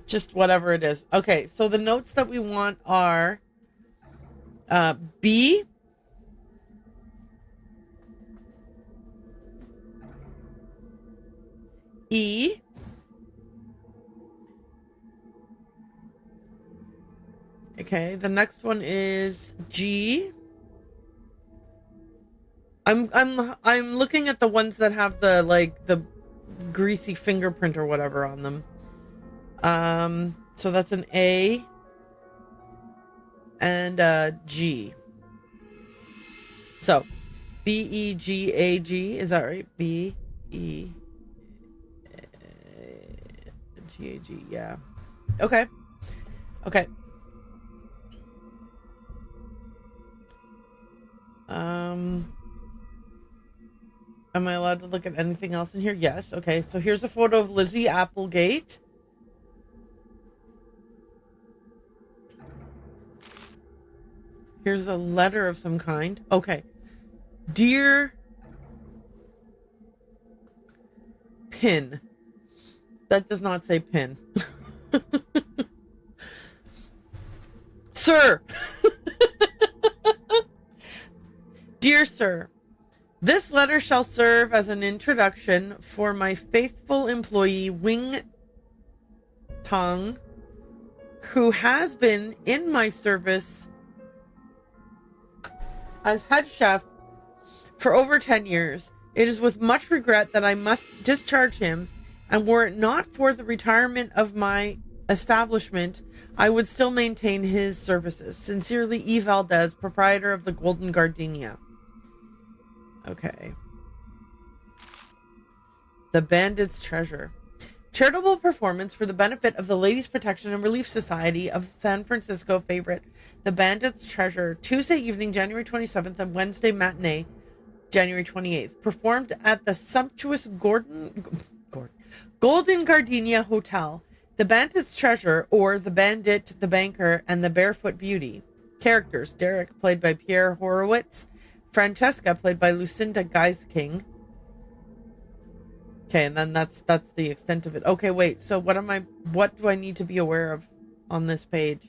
Just whatever it is. Okay, so the notes that we want are B, E, okay, the next one is G. I'm looking at the ones that have the greasy fingerprint or whatever on them. So that's an A and a G. So B-E-G-A-G, is that right? B-E-G-A-G, yeah. Okay. Okay. Am I allowed to look at anything else in here? Yes. Okay, so here's a photo of Lizzie Applegate. Here's a letter of some kind. Okay. Dear Pin. That does not say pin. Sir. Dear Sir, this letter shall serve as an introduction for my faithful employee Wing Tong, who has been in my service as head chef for over 10 years. It is with much regret that I must discharge him, and were it not for the retirement of my establishment, I would still maintain his services. Sincerely, E. Valdez, proprietor of the Golden Gardenia. Okay. The Bandit's Treasure. Charitable performance for the benefit of the Ladies Protection and Relief Society of San Francisco favorite, The Bandit's Treasure, Tuesday evening, January 27th, and Wednesday matinee, January 28th. Performed at the sumptuous Golden Gardenia Hotel. The Bandit's Treasure, or The Bandit, the Banker, and the Barefoot Beauty. Characters: Derek, played by Pierre Horowitz. Francesca, played by Lucinda Geisking. Okay, and then that's the extent of it. Okay, wait. So what do I need to be aware of on this page?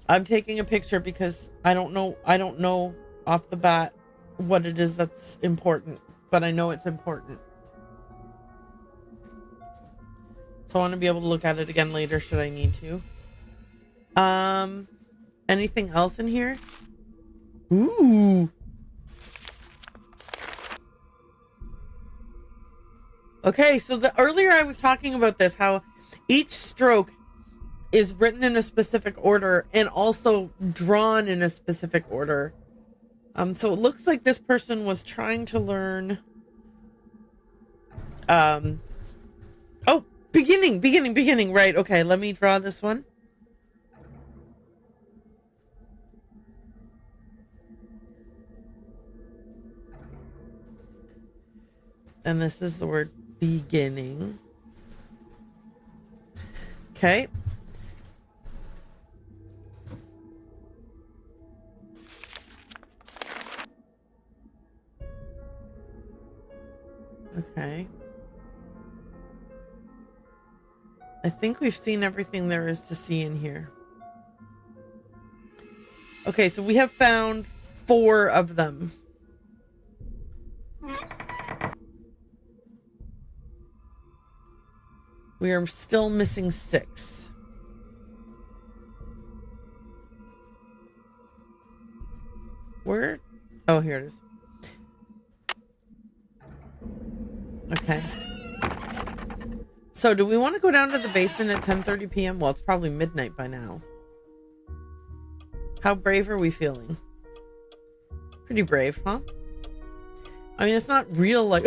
I'm taking a picture because I don't know off the bat what it is that's important, but I know it's important. So I want to be able to look at it again later should I need to. Anything else in here? Ooh. Okay, so earlier I was talking about this, how each stroke is written in a specific order and also drawn in a specific order. So it looks like this person was trying to learn oh, beginning, right. Okay, let me draw this one. And this is the word beginning. Okay. Okay. I think we've seen everything there is to see in here. Okay, so we have found 4 of them. We are still missing 6. Where? Oh, here it is. Okay. So, do we want to go down to the basement at 10:30 p.m.? Well, it's probably midnight by now. How brave are we feeling? Pretty brave, huh? I mean, it's not real like...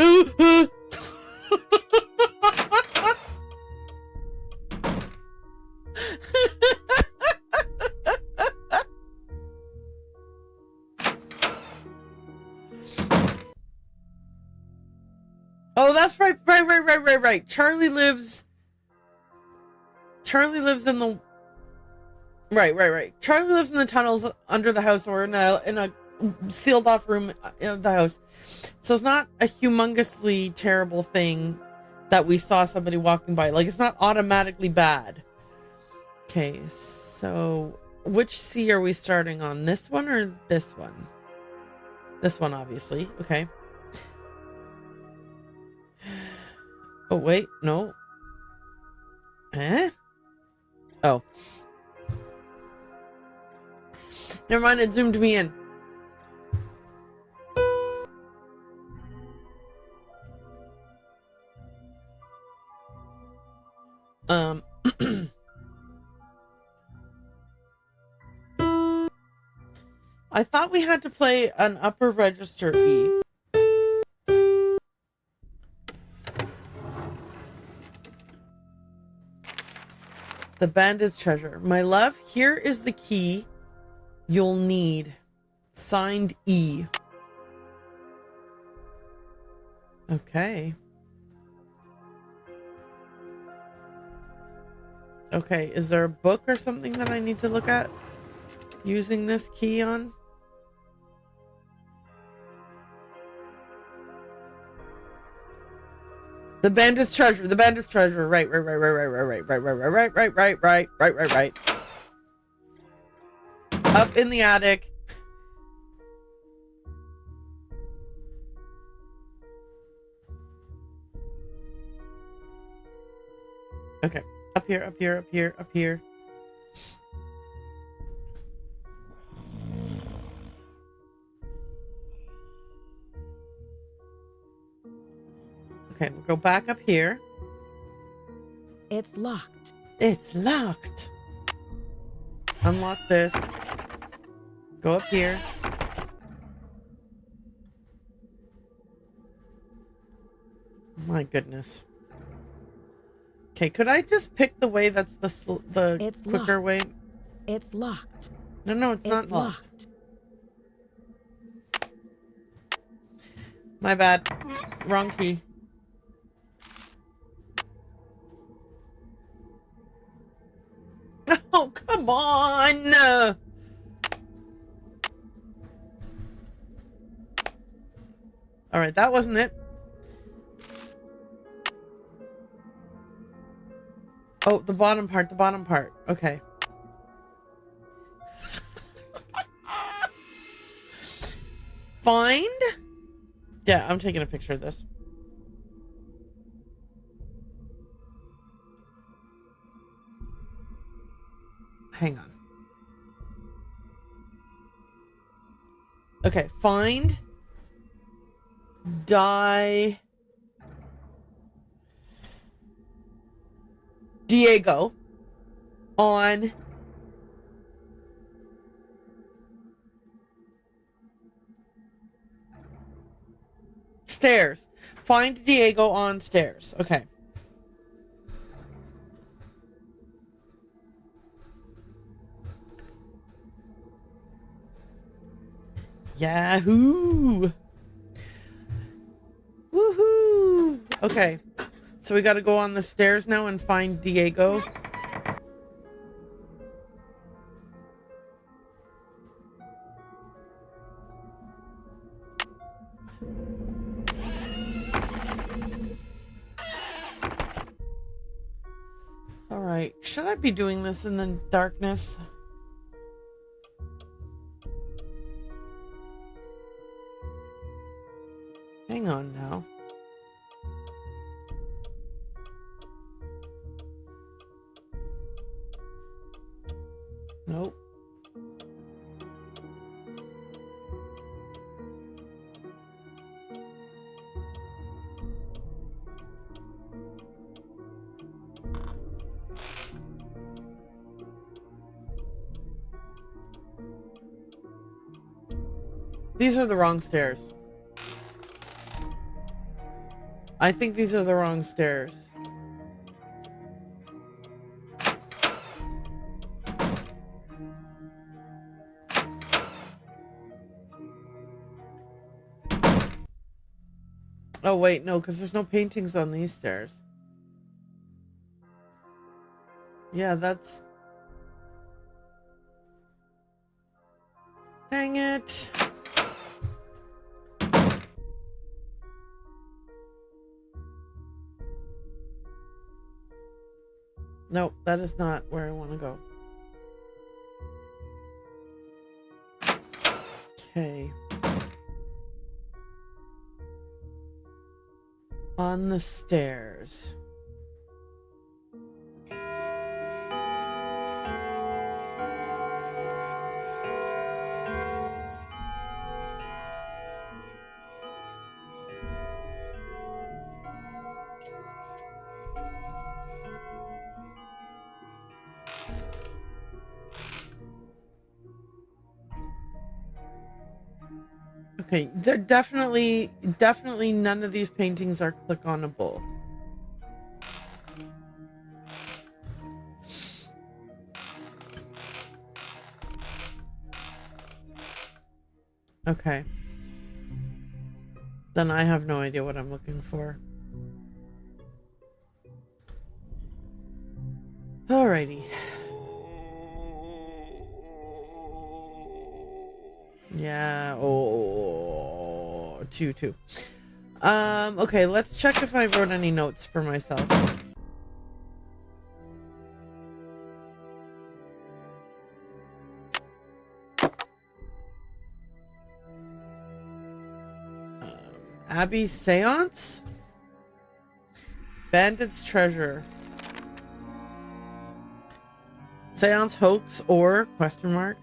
right. Charlie lives in the... Right. Charlie lives in the tunnels under the house, or in a sealed off room of the house. So it's not a humongously terrible thing that we saw somebody walking by. Like, it's not automatically bad. Okay, so which C are we starting on? This one or this one? This one, obviously. Okay. Oh, wait. No. Eh? Oh. Never mind, it zoomed me in. I thought we had to play an upper register E. The bandit's treasure. My love, here is the key you'll need. Signed E. Okay. Okay, is there a book or something that I need to look at using this key on? The bandit's treasure. The bandit's treasure. Right. Up in the attic. Okay. Up here, up here, up here, up here. Okay, we'll go back up here.
It's locked.
It's locked. Unlock this. Go up here. My goodness. Okay, could I just pick the way that's the
it's
quicker
locked.
way?
It's locked.
No, it's not locked. My bad. Wrong key. Oh, come on! Alright, that wasn't it. Oh, the bottom part, Okay. Find? Yeah, I'm taking a picture of this. Hang on. Okay, find Diego on stairs. Find Diego on stairs. Okay. Yahoo! Woohoo! Okay. So we gotta go on the stairs now and find Diego. Alright. Should I be doing this in the darkness? Hang on now. Nope. These are the wrong stairs. I think these are the wrong stairs. Oh wait, no, because there's no paintings on these stairs. Yeah, that's... Dang it. Nope, that is not where I want to go. Okay. On the stairs. Okay, they're definitely none of these paintings are click-onable. Okay. Then I have no idea what I'm looking for. Alrighty. Yeah. Oh, two. Okay, let's check if I wrote any notes for myself. Abby's seance? Bandit's treasure. Seance hoax or question mark?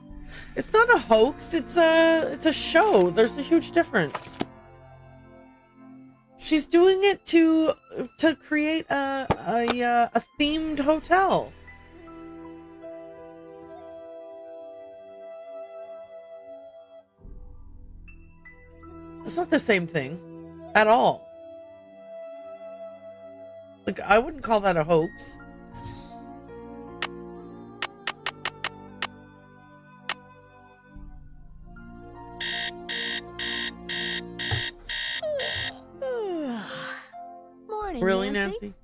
It's not a hoax, it's a show. There's a huge difference. She's doing it to create a themed hotel. It's not the same thing at all. Like, I wouldn't call that a hoax.
Morning,
Really,
Nancy?
Nancy?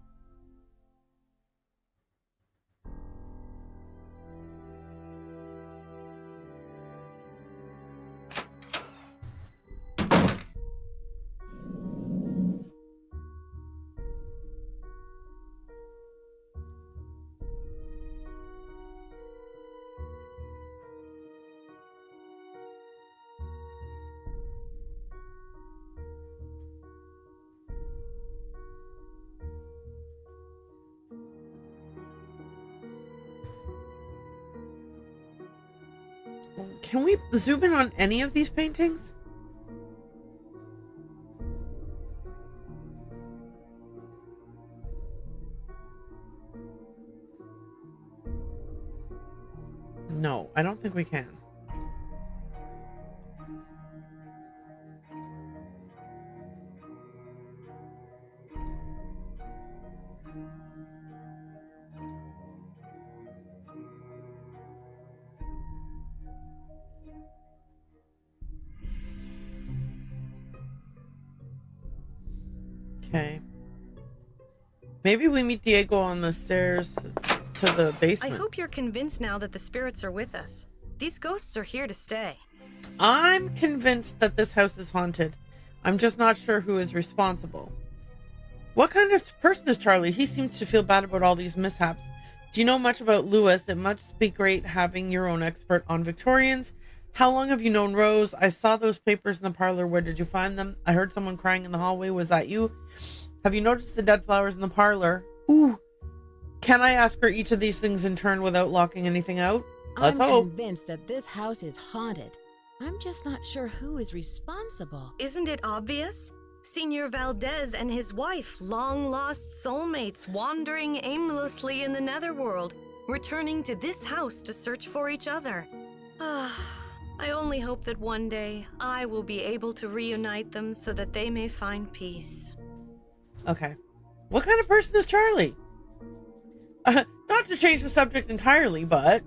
Can we zoom in on any of these paintings? No, I don't think we can. Okay. Maybe we meet Diego on the stairs to the basement.
I hope you're convinced now that the spirits are with us. These ghosts are here to stay.
I'm convinced that this house is haunted. I'm just not sure who is responsible. What kind of person is Charlie? He seems to feel bad about all these mishaps. Do you know much about Lewis? It must be great having your own expert on Victorians. How long have you known Rose? I saw those papers in the parlor. Where did you find them? I heard someone crying in the hallway. Was that you? Have you noticed the dead flowers in the parlor? Ooh. Can I ask her each of these things in turn without locking anything out? Let's hope.
I'm convinced that this house is haunted. I'm just not sure who is responsible.
Isn't it obvious? Senor Valdez and his wife, long-lost soulmates wandering aimlessly in the netherworld, returning to this house to search for each other. I only hope that one day I will be able to reunite them so that they may find peace.
Okay. What kind of person is Charlie? Not to change the subject entirely, but...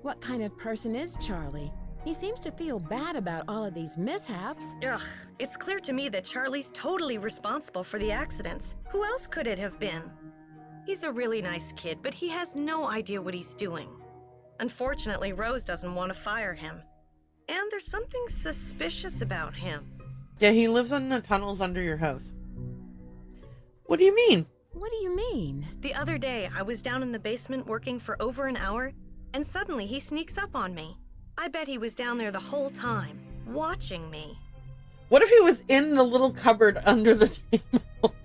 What kind of person is Charlie? He seems to feel bad about all of these mishaps.
Ugh, it's clear to me that Charlie's totally responsible for the accidents. Who else could it have been? He's a really nice kid, but he has no idea what he's doing. Unfortunately, Rose doesn't want to fire him. And there's something suspicious about him.
Yeah, he lives in the tunnels under your house. What do you mean?
What do you mean?
The other day, I was down in the basement working for over an hour, and suddenly he sneaks up on me. I bet he was down there the whole time, watching me.
What if he was in the little cupboard under the table?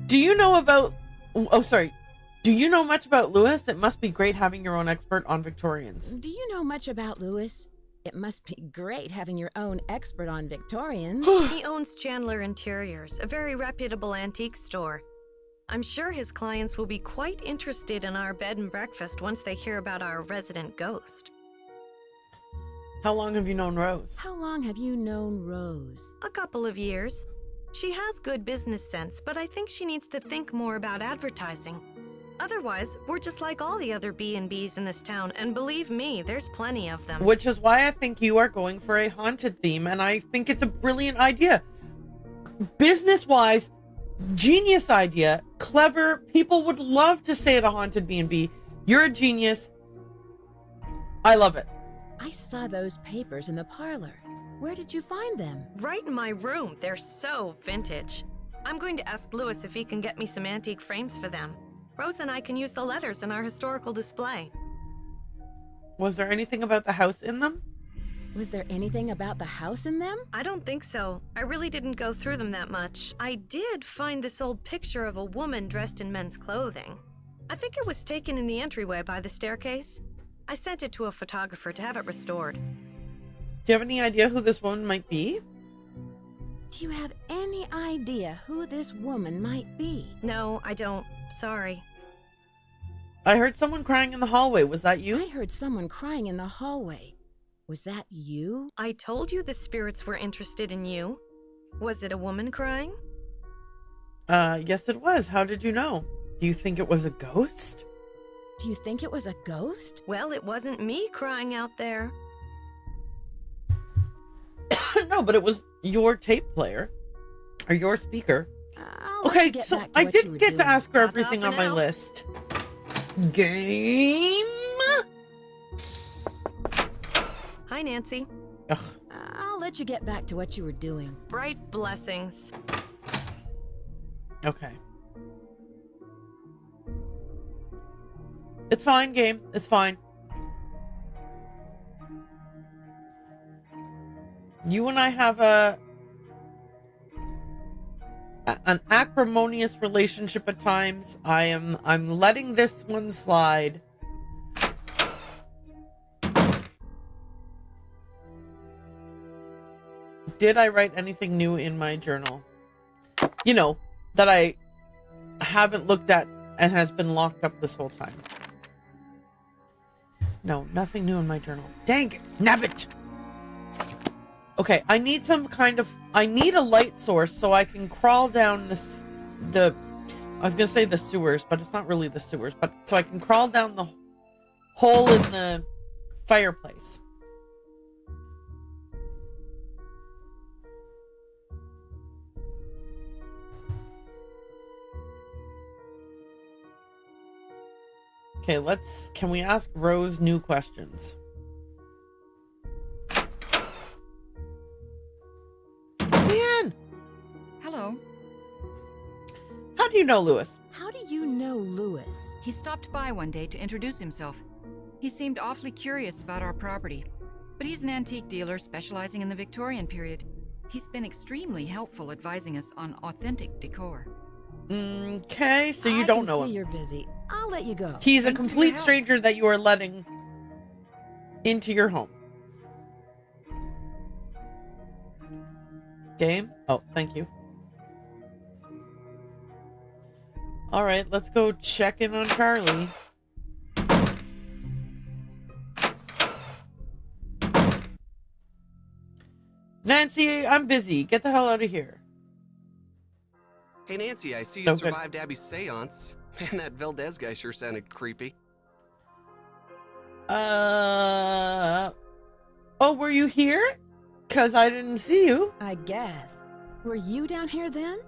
Do you know about... Oh, sorry. Do you know much about Lewis? It must be great having your own expert on Victorians.
Do you know much about Lewis? It must be great having your own expert on Victorians.
He owns Chandler Interiors, a very reputable antique store. I'm sure his clients will be quite interested in our bed and breakfast once they hear about our resident ghost.
How long have you known Rose?
How long have you known Rose?
A couple of years. She has good business sense, but I think she needs to think more about advertising. Otherwise, we're just like all the other B&Bs in this town, and believe me, there's plenty of them.
Which is why I think you are going for a haunted theme, and I think it's a brilliant idea. Business-wise, genius idea, clever. People would love to stay at a haunted B&B. You're a genius. I love it.
I saw those papers in the parlor. Where did you find them?
Right in my room. They're so vintage. I'm going to ask Lewis if he can get me some antique frames for them. Rose and I can use the letters in our historical display.
Was there anything about the house in them?
Was there anything about the house in them?
I don't think so. I really didn't go through them that much. I did find this old picture of a woman dressed in men's clothing. I think it was taken in the entryway by the staircase. I sent it to a photographer to have it restored.
Do you have any idea who this woman might be?
Do you have any idea who this woman might be?
No, I don't. Sorry.
I heard someone crying in the hallway. Was that you?
I heard someone crying in the hallway. Was that you?
I told you the spirits were interested in you. Was it a woman crying?
Yes it was. How did you know? Do you think it was a ghost?
Do you think it was a ghost?
Well, it wasn't me crying out there.
No, but it was your tape player. Or your speaker.
Okay,
so I did get to ask her everything on my list. Game?
Hi, Nancy.
Ugh.
I'll let you get back to what you were doing.
Bright blessings.
Okay. It's fine, game. It's fine. You and I have an acrimonious relationship at times. I'm letting this one slide. Did I write anything new in my journal? You know, that I haven't looked at and has been locked up this whole time. No, nothing new in my journal. Dang it, nabbit! Okay, I need I need a light source so I can crawl down I was gonna say the sewers, but it's not really the sewers, but so I can crawl down the hole in the fireplace. Okay, can we ask Rose new questions? Man!
Hello.
How do you know Lewis?
How do you know Lewis?
He stopped by one day to introduce himself. He seemed awfully curious about our property, but he's an antique dealer specializing in the Victorian period. He's been extremely helpful advising us on authentic decor.
Okay, so you don't know him.
You're busy. I'll let you go.
He's a complete stranger that you are letting into your home. Game? Oh, thank you. Alright, let's go check in on Charlie. Nancy, I'm busy. Get the hell out of here.
Hey, Nancy, I see you survived Abby's seance. Man, that Valdez guy sure sounded creepy.
Oh, were you here? 'Cause I didn't see you.
I guess. Were you down here then?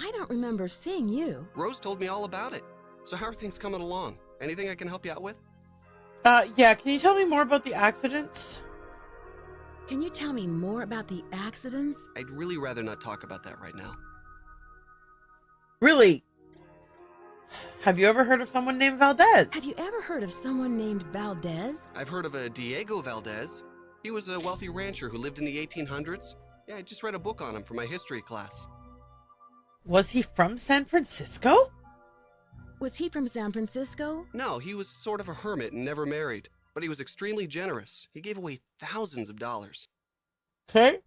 I don't remember seeing you.
Rose told me all about it. So how are things coming along? Anything I can help you out with?
Yeah, can you tell me more about the accidents?
Can you tell me more about the accidents?
I'd really rather not talk about that right now.
Really? Have you ever heard of someone named Valdez?
Have you ever heard of someone named Valdez?
I've heard of a Diego Valdez. He was a wealthy rancher who lived in the 1800s. Yeah, I just read a book on him for my history class.
Was he from San Francisco?
Was he from San Francisco?
No, he was sort of a hermit and never married. But he was extremely generous. He gave away thousands of dollars.
Okay.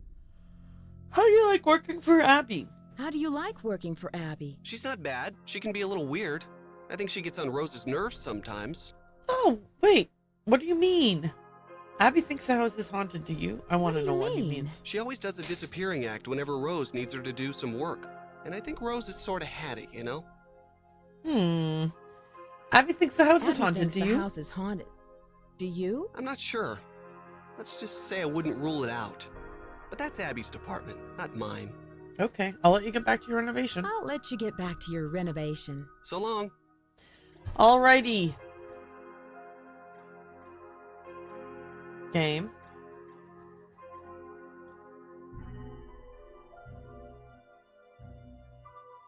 How do you like working for Abby?
How do you like working for Abby?
She's not bad. She can be a little weird. I think she gets on Rose's nerves sometimes.
Oh, wait. What do you mean? Abby thinks the house is haunted. Do you? I want to know what he means.
She always does a disappearing act whenever Rose needs her to do some work. And I think Rose is sort of hatty, you know?
Abby thinks the house is haunted. Do you?
The house is haunted. Do you?
I'm not sure. Let's just say I wouldn't rule it out. But that's Abby's department, not mine.
Okay, I'll let you get back to your renovation.
I'll let you get back to your renovation.
So long.
Alrighty. Game.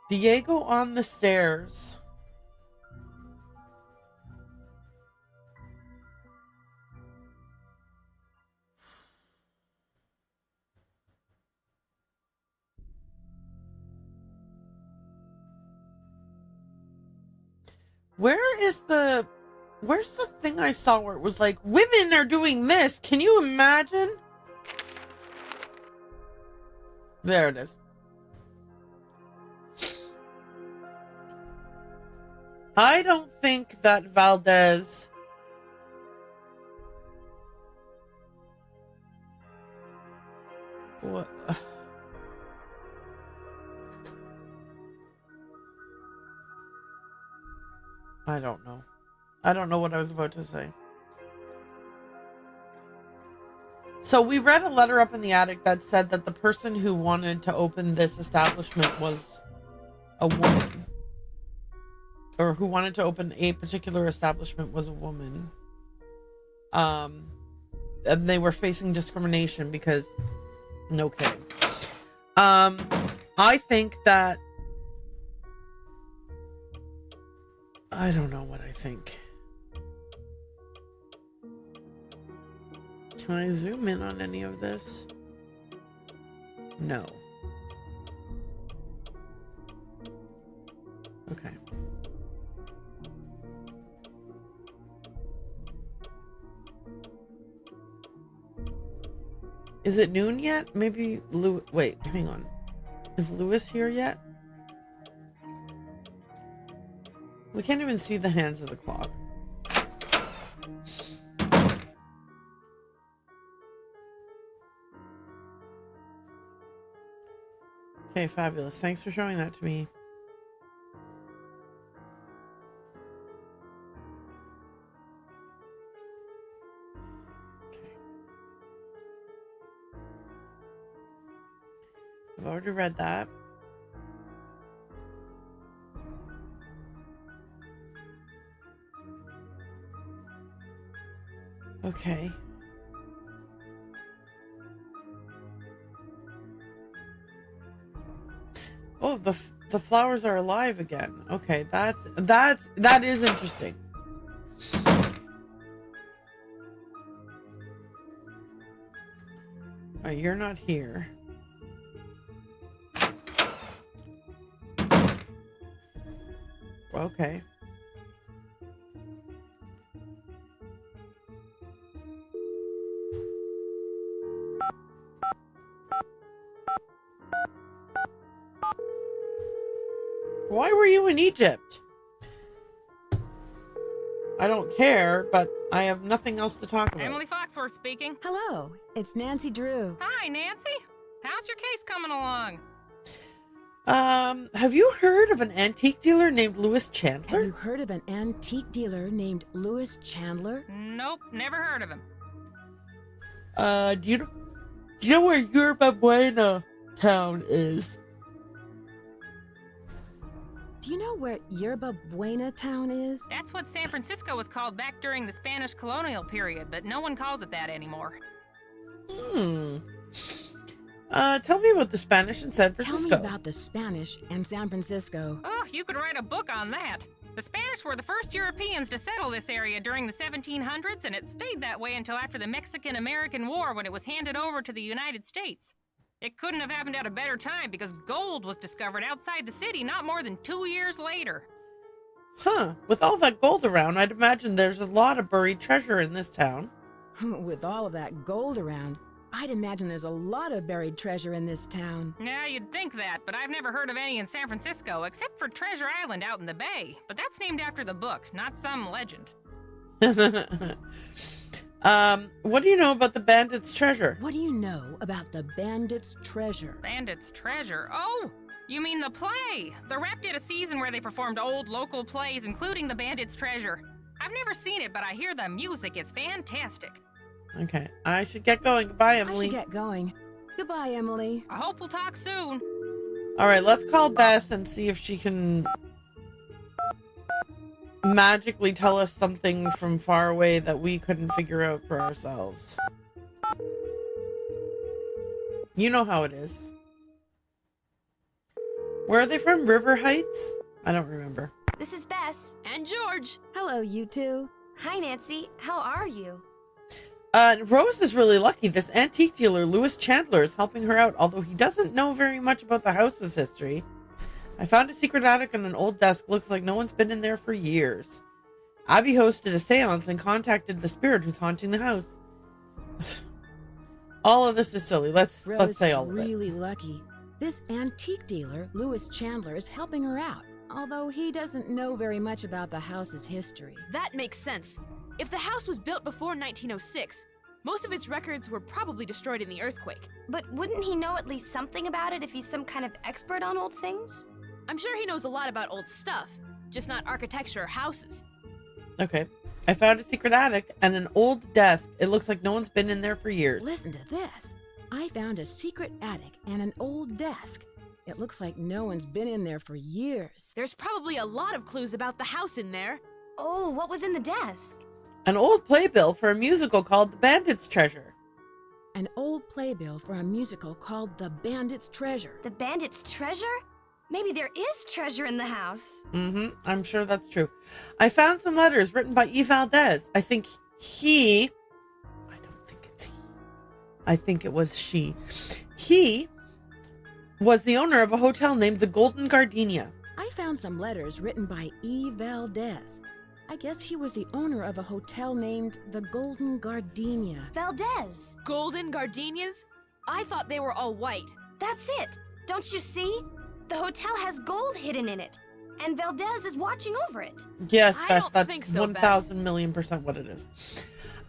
Diego on the stairs. Where's the thing I saw where it was like, women are doing this? Can you imagine? There it is. I don't think that Valdez what I don't know. I don't know what I was about to say. So we read a letter up in the attic that said that the person who wanted to open this establishment was a woman. Or who wanted to open a particular establishment was a woman. And they were facing discrimination because... No kidding. I think that... I don't know what I think. Can I zoom in on any of this? No. Okay. Is it noon yet? Maybe wait, hang on. Is Lewis here yet? We can't even see the hands of the clock. Okay, fabulous. Thanks for showing that to me. Okay. I've already read that. Okay. Oh, the flowers are alive again. Okay, that is interesting. Alright, you're not here. Okay. Why were you in Egypt? I don't care, but I have nothing else to talk about.
Emily Foxworth speaking.
Hello, it's Nancy Drew.
Hi, Nancy. How's your case coming along?
Have you heard of an antique dealer named Louis Chandler?
Have you heard of an antique dealer named Louis Chandler?
Nope, never heard of him.
Do you know where Yerba Buena town is?
Do you know where Yerba Buena town is?
That's what San Francisco was called back during the Spanish colonial period, but no one calls it that anymore.
Tell me about the Spanish in San Francisco.
Tell me about the Spanish and San Francisco.
Oh, you could write a book on that. The Spanish were the first Europeans to settle this area during the 1700s, and it stayed that way until after the Mexican-American War when it was handed over to the United States. It couldn't have happened at a better time because gold was discovered outside the city not more than 2 years later.
Huh. With all that gold around, I'd imagine there's a lot of buried treasure in this town.
With all of that gold around, I'd imagine there's a lot of buried treasure in this town.
Yeah, you'd think that, but I've never heard of any in San Francisco, except for Treasure Island out in the bay. But that's named after the book, not some legend.
What do you know about the bandit's treasure?
What do you know about the bandit's treasure?
Bandit's treasure? Oh, you mean the play? The Rep did a season where they performed old local plays, including the Bandit's treasure. I've never seen it, but I hear the music is fantastic.
Okay, I should get going. Goodbye, Emily.
I should get going. Goodbye, Emily.
I hope we'll talk soon.
All right, let's call Bess and see if she can magically tell us something from far away that we couldn't figure out for ourselves. You know how it is. Where are they from? River Heights? I don't remember.
This is Bess.
And George.
Hello, you two.
Hi, Nancy. How are you?
Rose is really lucky. This antique dealer, Louis Chandler, is helping her out, although he doesn't know very much about the house's history. I found a secret attic and an old desk. Looks like no one's been in there for years. Abby hosted a seance and contacted the spirit who's haunting the house. All of this is silly. Let's say all of it.
Rose is really lucky. This antique dealer, Louis Chandler, is helping her out, although he doesn't know very much about the house's history.
That makes sense. If the house was built before 1906, most of its records were probably destroyed in the earthquake.
But wouldn't he know at least something about it if he's some kind of expert on old things?
I'm sure he knows a lot about old stuff, just not architecture or houses.
Okay. I found a secret attic and an old desk. It looks like no one's been in there for years.
Listen to this. I found a secret attic and an old desk. It looks like no one's been in there for years.
There's probably a lot of clues about the house in there.
Oh, what was in the desk?
An old playbill for a musical called The Bandit's Treasure.
An old playbill for a musical called The Bandit's Treasure.
The Bandit's Treasure? Maybe there is treasure in the house.
I'm sure that's true. I found some letters written by E. Valdez. I don't think it's he. I think it was she. He was the owner of a hotel named the Golden Gardenia.
I found some letters written by E. Valdez. I guess he was the owner of a hotel named the Golden Gardenia.
Valdez.
Golden gardenias? I thought they were all white.
That's it. Don't you see? The hotel has gold hidden in it, and Valdez is watching over it.
Yes,
I
Bess,
don't
that's
think so,
1,000,000,000% what it is.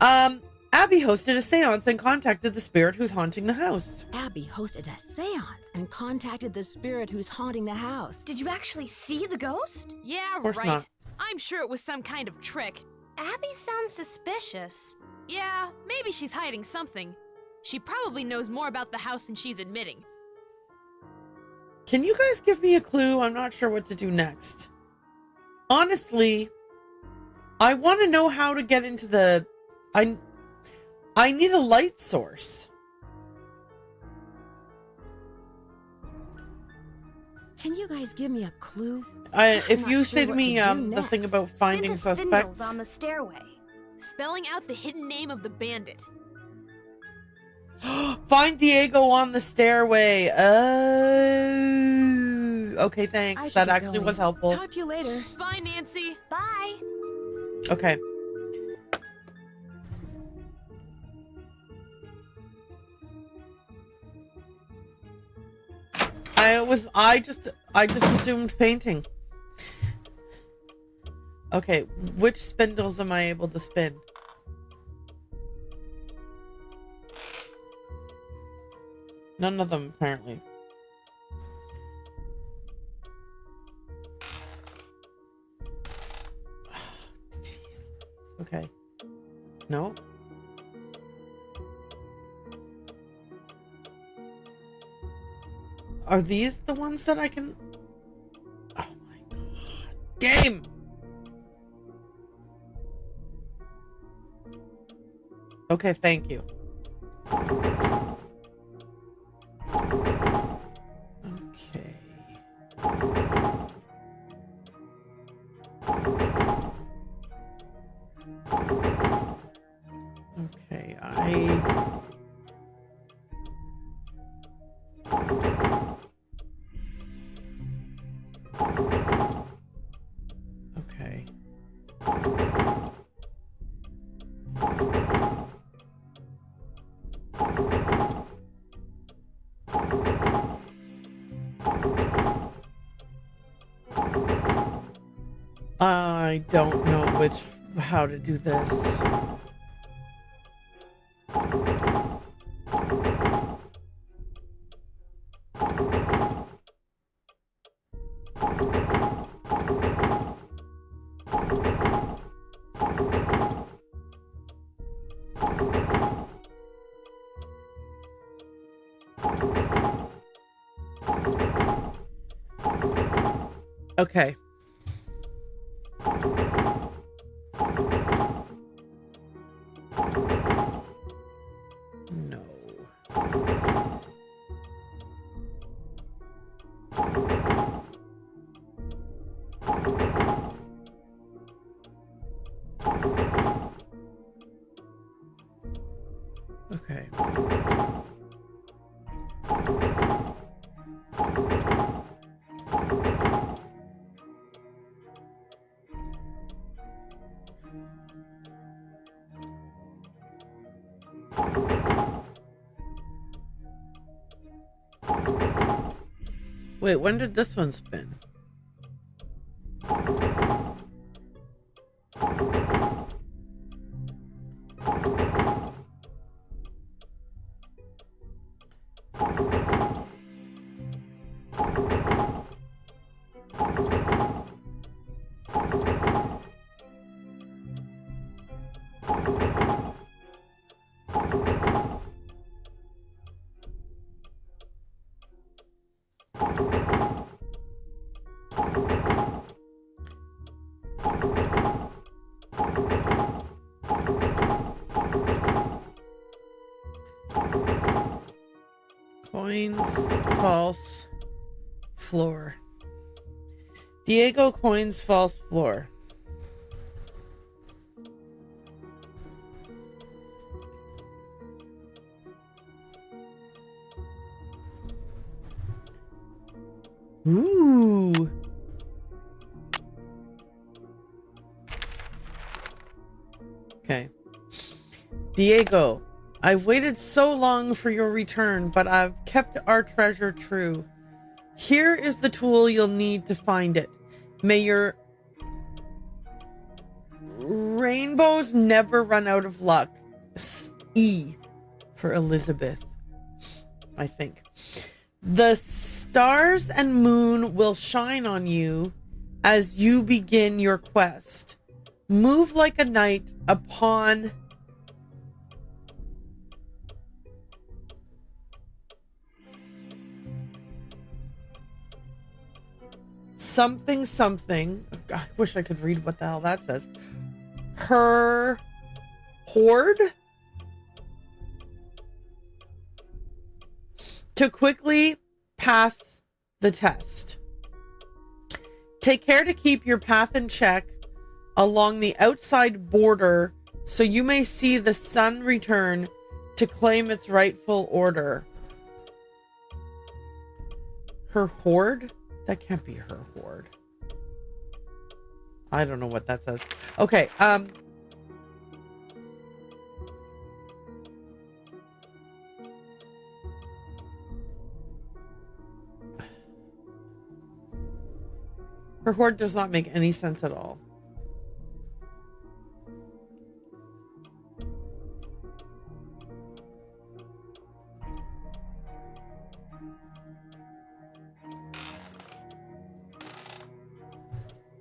Abby hosted a seance and contacted the spirit who's haunting the house.
Abby hosted a seance and contacted the spirit who's haunting the house.
Did you actually see the ghost?
Yeah,
course
right.
not.
I'm sure it was some kind of trick.
Abby sounds suspicious.
Yeah, maybe she's hiding something. She probably knows more about the house than she's admitting.
Can you guys give me a clue? I'm not sure what to do next. Honestly, I want to know how to get into the... I need a light source.
Can you guys give me a clue?
If you say to me the thing about finding
Spin the
suspects...
spindles on the stairway.
Spelling out the hidden name of the bandit.
Find Diego on the stairway. Oh. Okay, thanks. That actually was helpful.
Talk to you later.
Bye, Nancy.
Bye.
Okay. I just assumed painting. Okay, which spindles am I able to spin? None of them, apparently. Jeez. Okay. No. Are these the ones that I can... Oh my god. Game! Okay, thank you. Okay. Okay, Okay. I don't know how to do this. Okay. No. Okay. Wait, when did this one spin? Coins, false, floor. Diego coins, false, floor. Ooh. Okay. Diego, I've waited so long for your return, but I've kept our treasure true. Here is the tool you'll need to find it. May your rainbows never run out of luck. E for Elizabeth, I think. The stars and moon will shine on you as you begin your quest. Move like a knight upon something something. I wish I could read what the hell that says. Her hoard to quickly pass the test. Take care to keep your path in check along the outside border so you may see the sun return to claim its rightful order. Her hoard? That can't be her hoard. I don't know what that says. Okay, her hoard does not make any sense at all.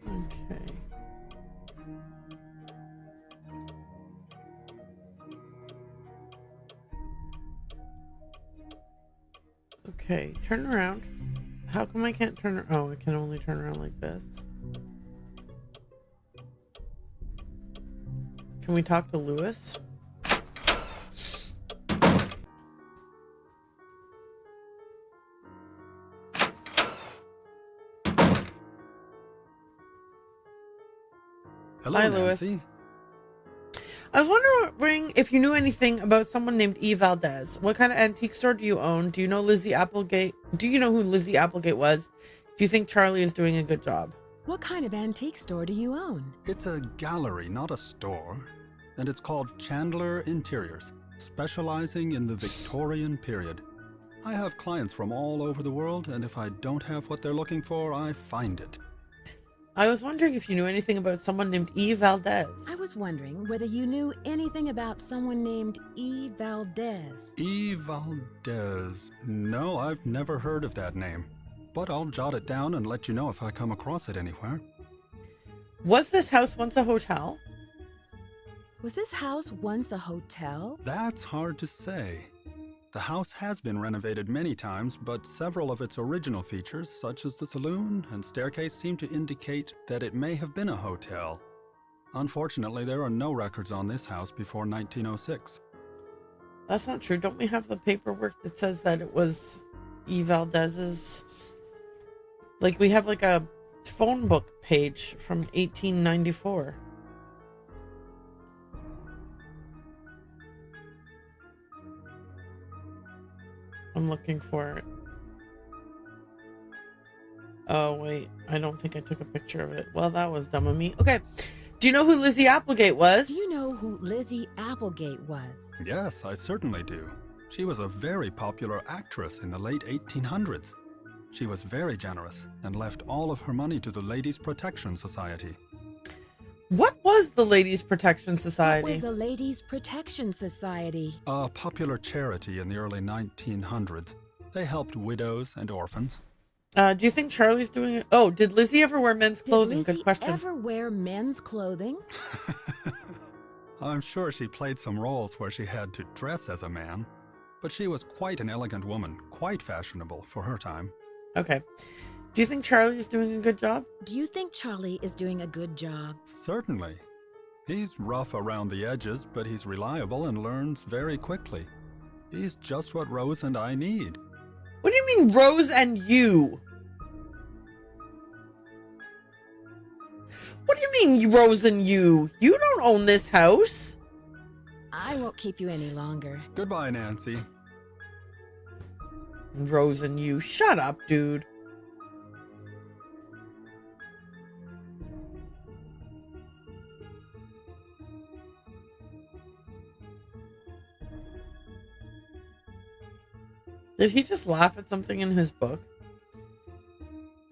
Okay. Okay, turn around. How come I can't turn? Oh, I can only turn around like this. Can we talk to Lewis?
Hello,
Hi,
Nancy.
Lewis. I was wondering if you knew anything about someone named E. Valdez. What kind of antique store do you own? Do you know Lizzie Applegate? Do you know who Lizzie Applegate was? Do you think Charlie is doing a good job?
What kind of antique store do you own?
It's a gallery, not a store. And it's called Chandler Interiors, specializing in the Victorian period. I have clients from all over the world, and if I don't have what they're looking for, I find it.
I was wondering if you knew anything about someone named E. Valdez.
I was wondering whether you knew anything about someone named E. Valdez.
E. Valdez. No, I've never heard of that name. But I'll jot it down and let you know if I come across it anywhere.
Was this house once a hotel?
Was this house once a hotel?
That's hard to say. The house has been renovated many times, but several of its original features, such as the saloon and staircase, seem to indicate that it may have been a hotel. Unfortunately, there are no records on this house before 1906.
That's not true. Don't we have the paperwork that says that it was E. Valdez's? Like, we have like a phone book page from 1894. I'm looking for it. Oh, wait. I don't think I took a picture of it. Well, that was dumb of me. Okay. Do you know who Lizzie Applegate was?
Do you know who Lizzie Applegate was?
Yes, I certainly do. She was a very popular actress in the late 1800s. She was very generous and left all of her money to the Ladies' Protection Society.
What was the Ladies' Protection Society?
What was the Ladies' Protection Society?
A popular charity in the early 1900s. They helped widows and orphans.
Do you think Charlie's doing it? Oh, did Lizzie ever wear men's clothing?
Did Lizzie
Good question.
ever wear men's clothing?
I'm sure she played some roles where she had to dress as a man, but she was quite an elegant woman, quite fashionable for her time.
Okay. Do you think Charlie is doing a good job?
Do you think Charlie is doing a good job?
Certainly. He's rough around the edges, but he's reliable and learns very quickly. He's just what Rose and I need.
What do you mean, Rose and you? What do you mean, Rose and you? You don't own this house.
I won't keep you any longer.
Goodbye, Nancy.
Rose and you. Shut up, dude. Did he just laugh at something in his book?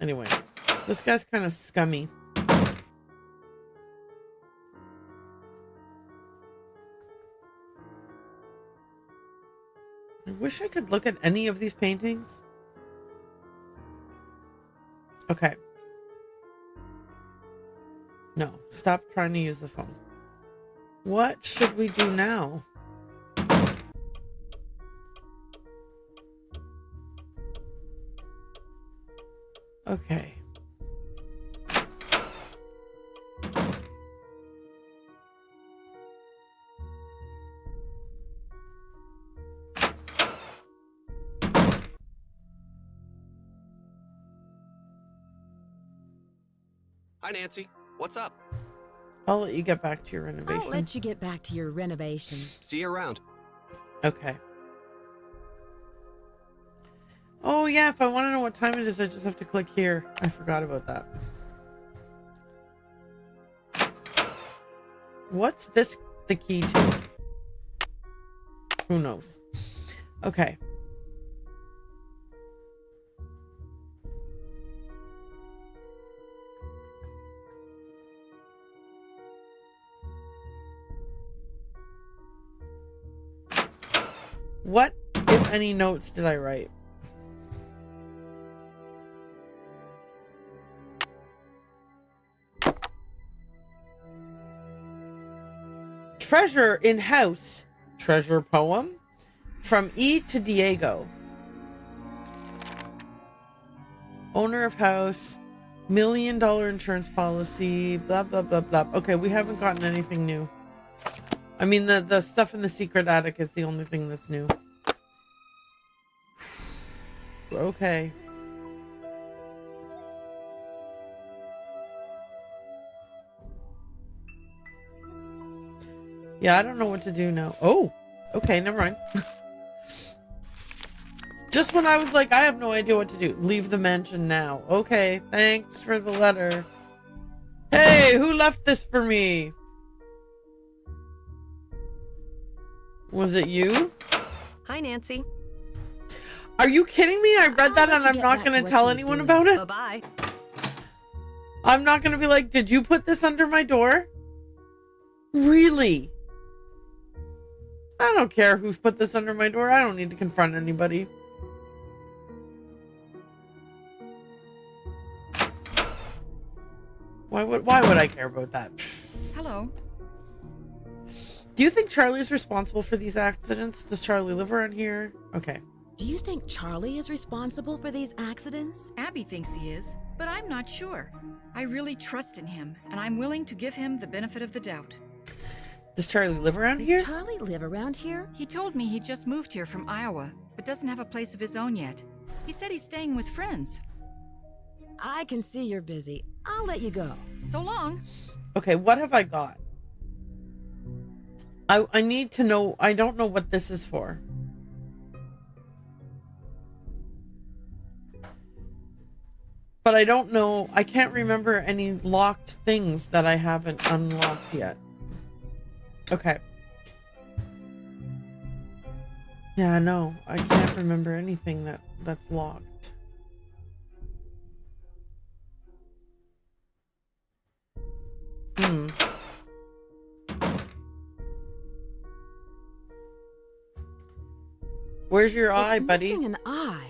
Anyway, this guy's kind of scummy. I wish I could look at any of these paintings. Okay. No, stop trying to use the phone. What should we do now? Okay.
Hi, Nancy. What's up?
I'll let you get back to your renovation.
I'll let you get back to your renovation.
See you around.
Okay. Oh, yeah, if I want to know what time it is, I just have to click here. I forgot about that. What's this the key to? Who knows? Okay. What, if any, notes did I write? Treasure in house. Treasure poem. From E to Diego. Owner of house. $1 million insurance policy. Blah, blah, blah, blah. Okay, we haven't gotten anything new. I mean, the stuff in the secret attic is the only thing that's new. Okay. Yeah, I don't know what to do now. Oh, okay, never mind. Just when I was like, I have no idea what to do. Leave the mansion now. Okay, thanks for the letter. Hey, who left this for me? Was it you?
Hi, Nancy.
Are you kidding me? I read that and I'm not going to tell anyone about it?
Bye-bye.
I'm not going to be like, did you put this under my door? Really? I don't care who's put this under my door. I don't need to confront anybody. Why would I care about that?
Hello.
Do you think Charlie's responsible for these accidents? Does Charlie live around here? Okay.
Do you think Charlie is responsible for these accidents?
Abby thinks he is, but I'm not sure. I really trust in him, and I'm willing to give him the benefit of the doubt.
Does Charlie live around here?
Does Charlie live around here?
He told me he just moved here from Iowa, but doesn't have a place of his own yet. He said he's staying with friends.
I can see you're busy. I'll let you go.
So long.
Okay, what have I got? I need to know. I don't know what this is for. But I don't know. I can't remember any locked things that I haven't unlocked yet. Okay. Yeah, no. I can't remember anything that's locked. Where's your eye, buddy?
Missing an eye.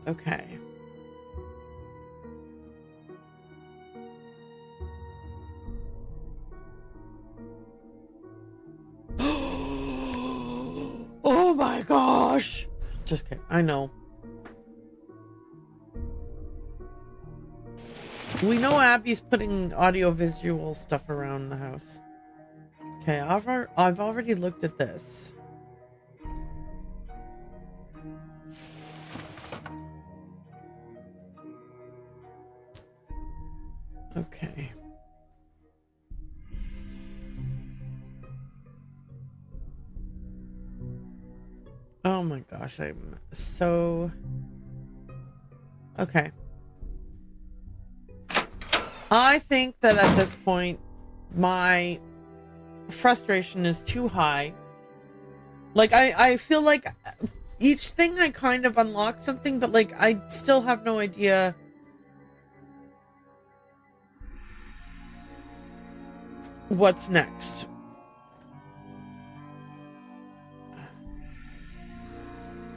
Okay. Oh my gosh! Just kidding. I know. We know Abby's putting audio-visual stuff around the house. Okay, I've already looked at this. Okay. Oh my gosh, I'm so... Okay. I think that at this point, my frustration is too high. Like, I feel like each thing I kind of unlock something, but like, I still have no idea what's next.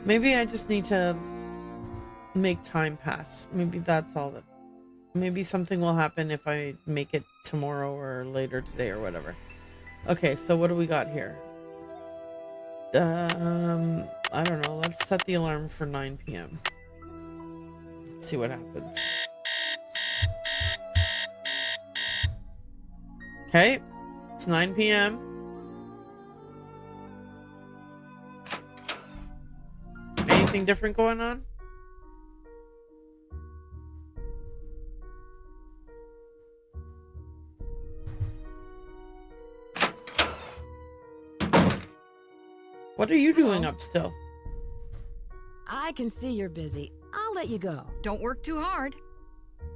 Maybe I just need to make time pass. Maybe that's all that... Maybe something will happen if I make it tomorrow or later today or whatever. Okay, so what do we got here? I don't know. Let's set the alarm for 9 p.m. Let's see what happens. Okay, it's 9 p.m. Anything different going on? What are you doing up still?
I can see you're busy. I'll let you go.
Don't work too hard.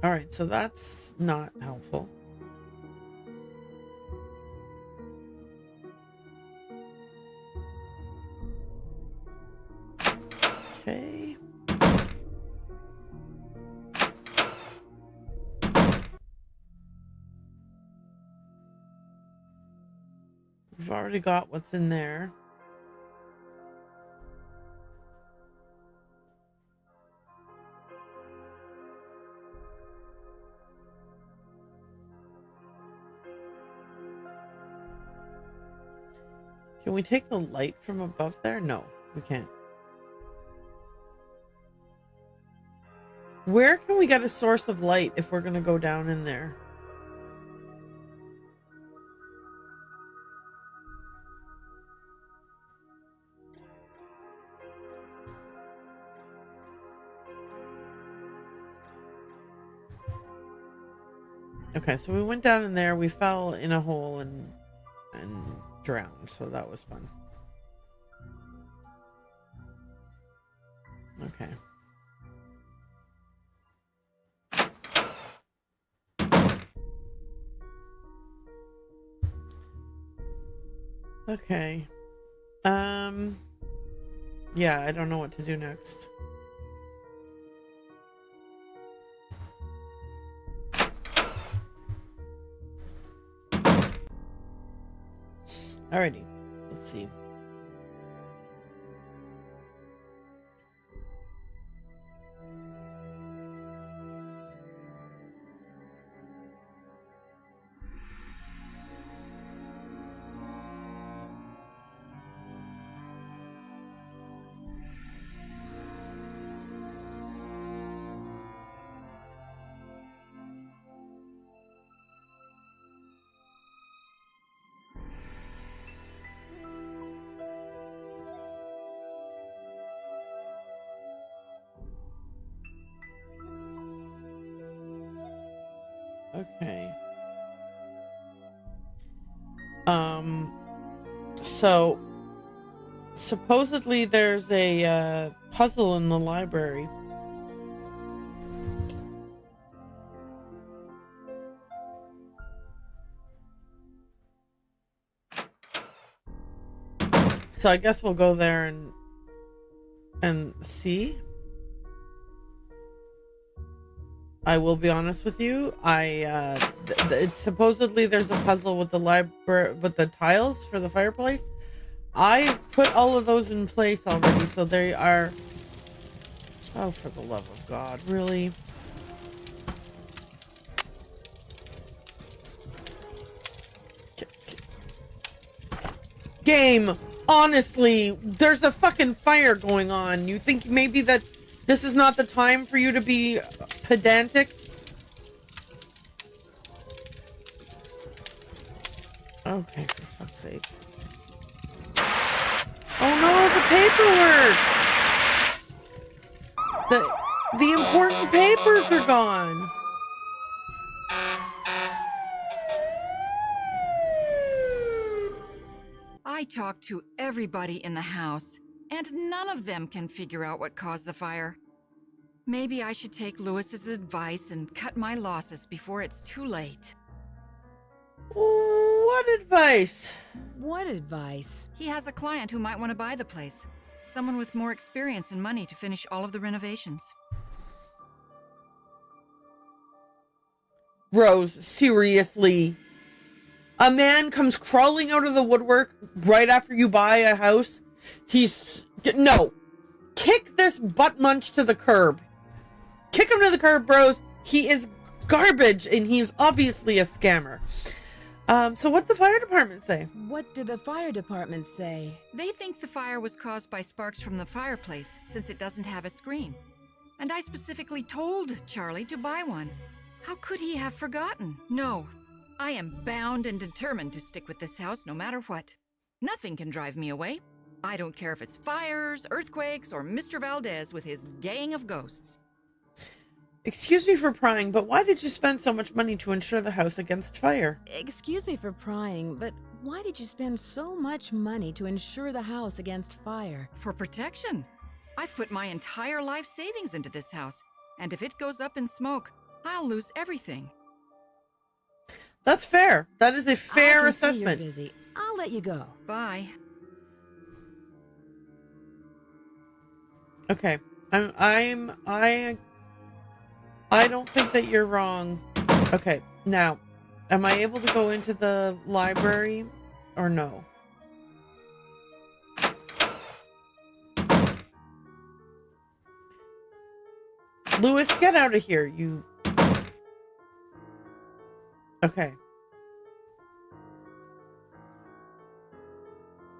All right, so that's not helpful. Okay. We've already got what's in there. Can we take the light from above there? No, We can't. Where can we get a source of light if we're gonna go down in there? Okay, so we went down in there, we fell in a hole and drowned, so that was fun. Okay. Okay. Yeah, I don't know what to do next. Alrighty, let's see. Okay. So supposedly there's a puzzle in the library. So I guess we'll go there and see. I will be honest with you. It's supposedly there's a puzzle with the library with the tiles for the fireplace. I put all of those in place already, so they are. Oh, for the love of God, really? Game, honestly, there's a fucking fire going on. You think maybe that this is not the time for you to be pedantic? Okay, for fuck's sake. Oh no, the paperwork! The important papers are gone!
I talked to everybody in the house, and none of them can figure out what caused the fire. Maybe I should take Lewis's advice and cut my losses before it's too late.
What advice?
What advice?
He has a client who might want to buy the place. Someone with more experience and money to finish all of the renovations.
Rose, seriously? A man comes crawling out of the woodwork right after you buy a house? No. Kick this butt munch to the curb. Kick him to the curb, bros. He is garbage and he's obviously a scammer. So what'd the fire department say?
What did the fire department say?
They think the fire was caused by sparks from the fireplace, since it doesn't have a screen. And I specifically told Charlie to buy one. How could he have forgotten? No. I am bound and determined to stick with this house no matter what. Nothing can drive me away. I don't care if it's fires, earthquakes, or Mr. Valdez with his gang of ghosts.
Excuse me for prying, but why did you spend so much money to insure the house against fire?
Excuse me for prying, but why did you spend so much money to insure the house against fire?
For protection. I've put my entire life savings into this house, and if it goes up in smoke, I'll lose everything.
That's fair. That is a fair
I can see
assessment.
you're busy. I'll let you go.
Bye.
Okay. I don't think that you're wrong. Okay, now, am I able to go into the library or no? Lewis, get out of here, you... Okay.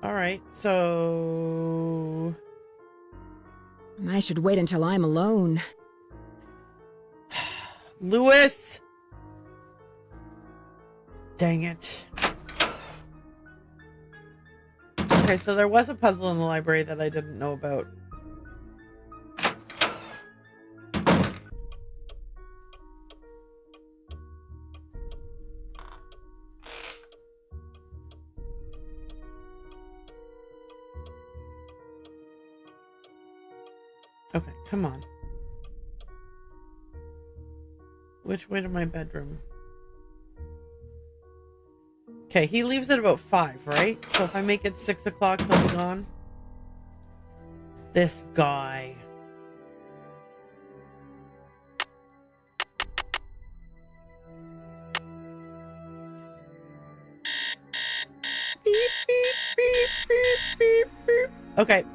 Alright, so...
I should wait until I'm alone.
Lewis! Dang it. Okay, so there was a puzzle in the library that I didn't know about. Okay, come on. Which way to my bedroom? Okay, he leaves at about 5, right? So if I make it 6 o'clock, they'll be gone. This guy. Beep, beep, beep, beep, beep, beep. Okay.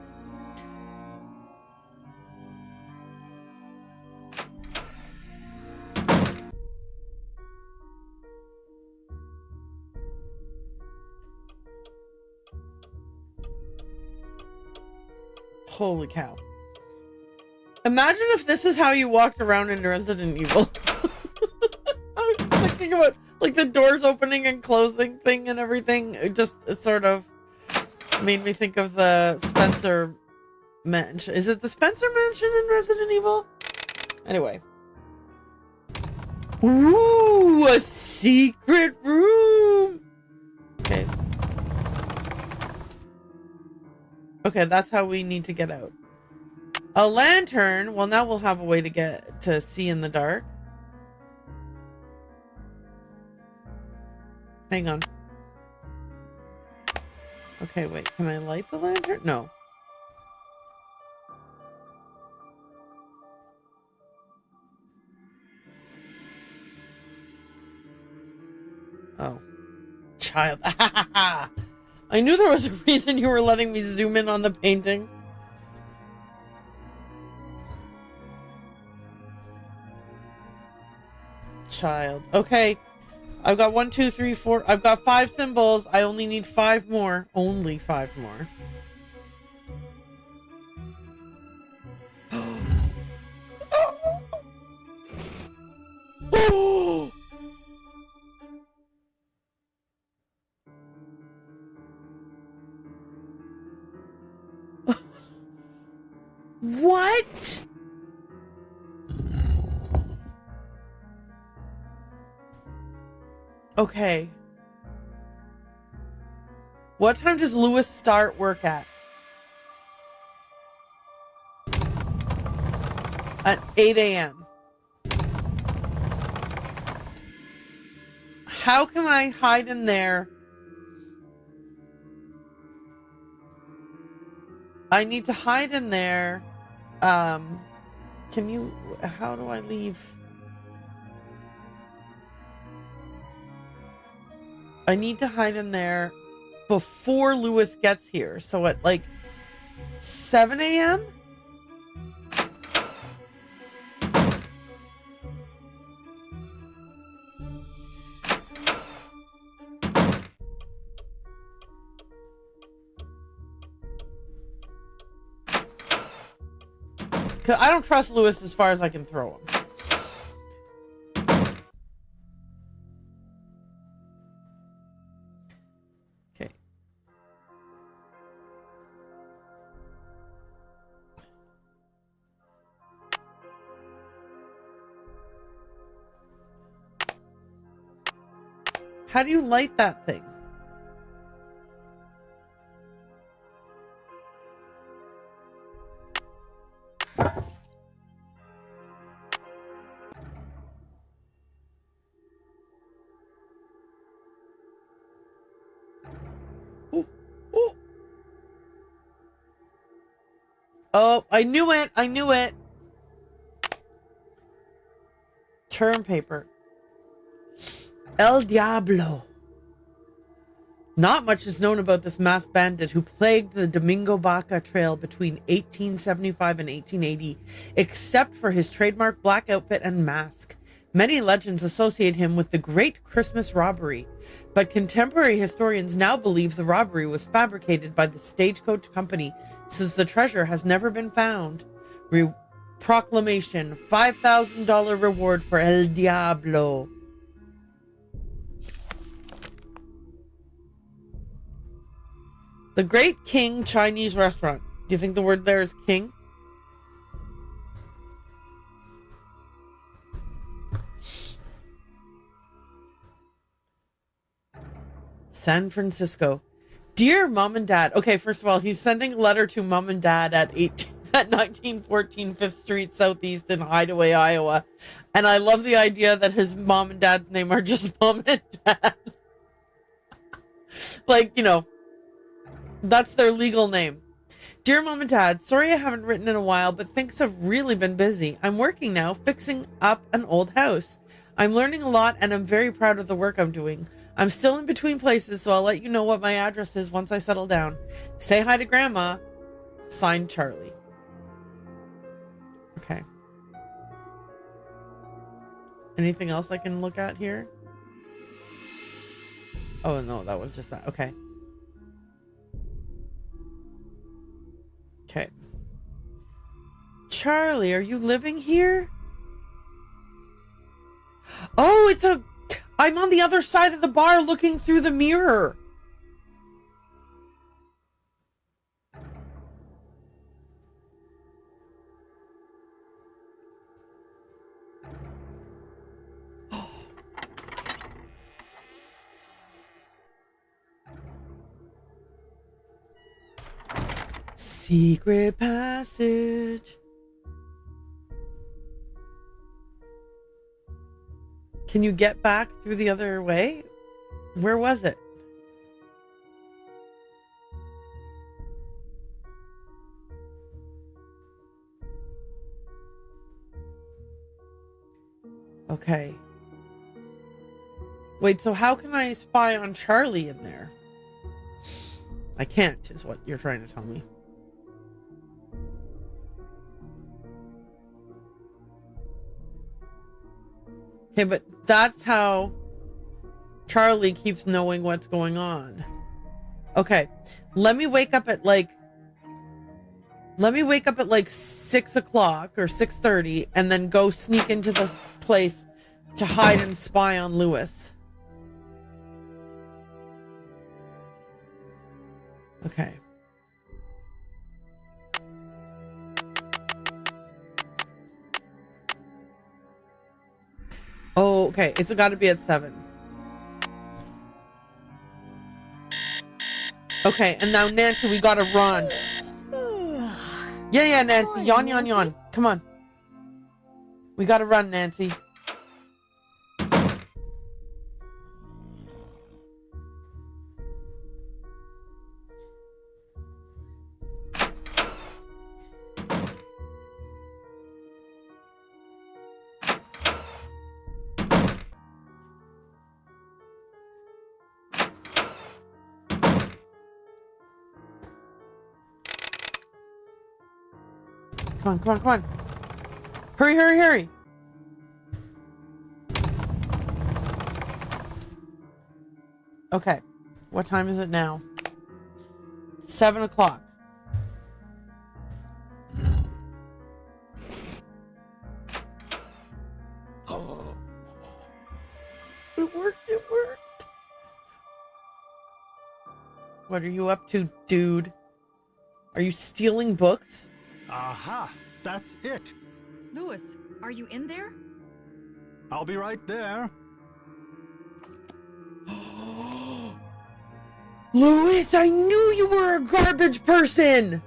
Holy cow. Imagine if this is how you walked around in Resident Evil. I was thinking about like the doors opening and closing thing and everything. It just sort of made me think of the Spencer mansion. Is it the Spencer mansion in Resident Evil? Anyway. Ooh, a secret room. Okay. Okay, that's how we need to get out. A lantern. Well, now we'll have a way to get to see in the dark. Hang on. Okay, wait. Can I light the lantern? No. Oh. Child. I knew there was a reason you were letting me zoom in on the painting. Child. Okay. I've got 1, 2, 3, 4. I've got 5 symbols. I only need 5 more. Only 5 more. Oh! What? Okay. What time does Lewis start work at? At 8 a.m. How can I hide in there? I need to hide in there. Can you... How do I leave? I need to hide in there before Lewis gets here. So at like 7 a.m.? Cause I don't trust Lewis as far as I can throw him. Okay. How do you light that thing? Oh, I knew it. I knew it. Term paper. El Diablo. Not much is known about this masked bandit who plagued the Domingo Baca Trail between 1875 and 1880, except for his trademark black outfit and mask. Many legends associate him with the Great Christmas Robbery, but contemporary historians now believe the robbery was fabricated by the Stagecoach Company, since the treasure has never been found. Proclamation. $5,000 reward for El Diablo. The Great King Chinese Restaurant. Do you think the word there is king? San Francisco. Dear Mom and Dad. Okay, first of all, he's sending a letter to Mom and Dad at 1914 5th Street Southeast in Hideaway, Iowa. And I love the idea that his mom and dad's name are just Mom and Dad. Like, you know, that's their legal name. Dear Mom and Dad, sorry I haven't written in a while, but things have really been busy. I'm working now, fixing up an old house. I'm learning a lot, and I'm very proud of the work I'm doing. I'm still in between places, so I'll let you know what my address is once I settle down. Say hi to Grandma. Signed, Charlie. Okay. Anything else I can look at here? Oh, no, that was just that. Okay. Okay. Charlie, are you living here? Oh, I'm on the other side of the bar looking through the mirror. Secret passage. Can you get back through the other way? Where was it? Okay. Wait, so how can I spy on Charlie in there? I can't, is what you're trying to tell me. Okay, but that's how Charlie keeps knowing what's going on. Okay, let me wake up at like 6 o'clock or 6:30 and then go sneak into the place to hide and spy on Lewis. Okay. Oh, okay. It's got to be at 7. Okay, and now Nancy, we gotta run. Yeah, Nancy. Yawn. Come on. We gotta run, Nancy. Come on. Hurry. Okay. What time is it now? 7 o'clock. Oh. It worked. What are you up to, dude? Are you stealing books?
Aha! That's it!
Lewis, are you in there?
I'll be right there.
Lewis, I knew you were a garbage person!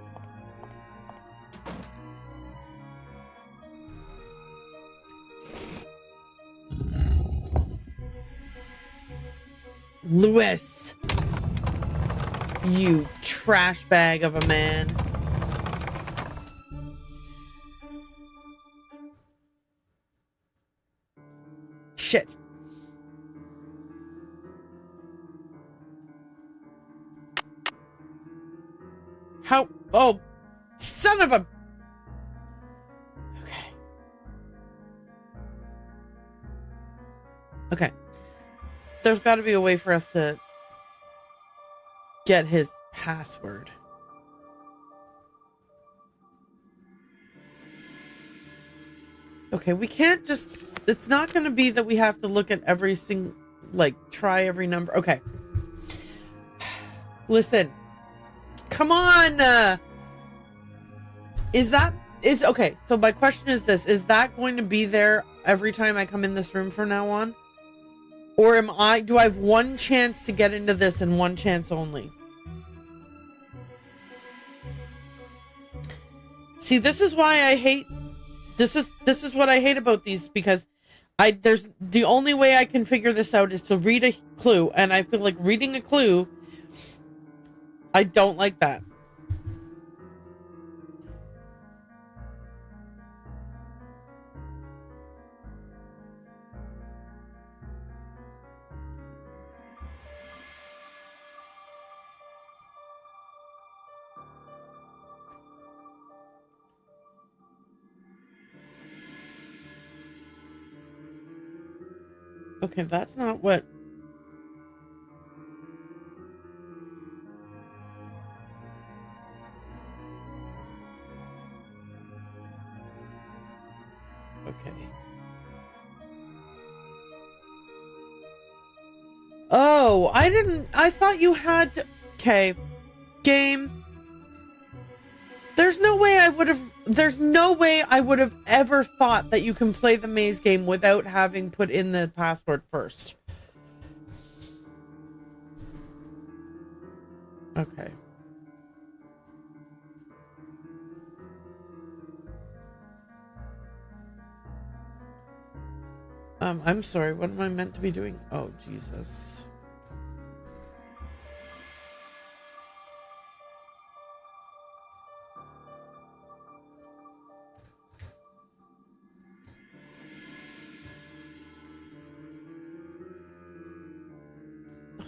Lewis! You trash bag of a man. Shit. How? Oh, son of a... Okay. There's got to be a way for us to get his password. Okay, we can't just... It's not going to be that we have to look at every single... Like, try every number. Okay. Listen. Come on! Okay, so my question is this. Is that going to be there every time I come in this room from now on? Or do I have one chance to get into this and one chance only? See, this is why I hate... This is what I hate about these, because there's the only way I can figure this out is to read a clue, and I feel like reading a clue, I don't like that. Okay, that's not what... Okay. Oh, I thought you had to... Okay. Game. There's no way I would have ever thought that you can play the maze game without having put in the password first. Okay. I'm sorry, what am I meant to be doing? Oh, Jesus.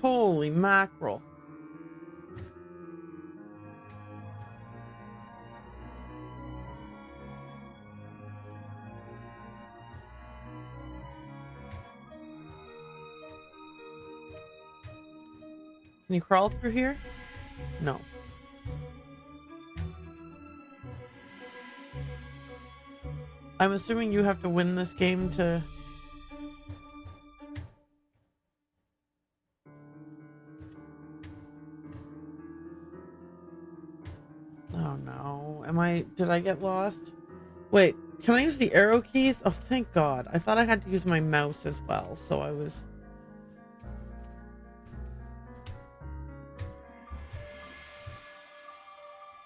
Holy mackerel. Can you crawl through here? No. I'm assuming you have to win this game to... Oh no. Did I get lost? Wait, can I use the arrow keys? Oh, thank God. I thought I had to use my mouse as well, so I was...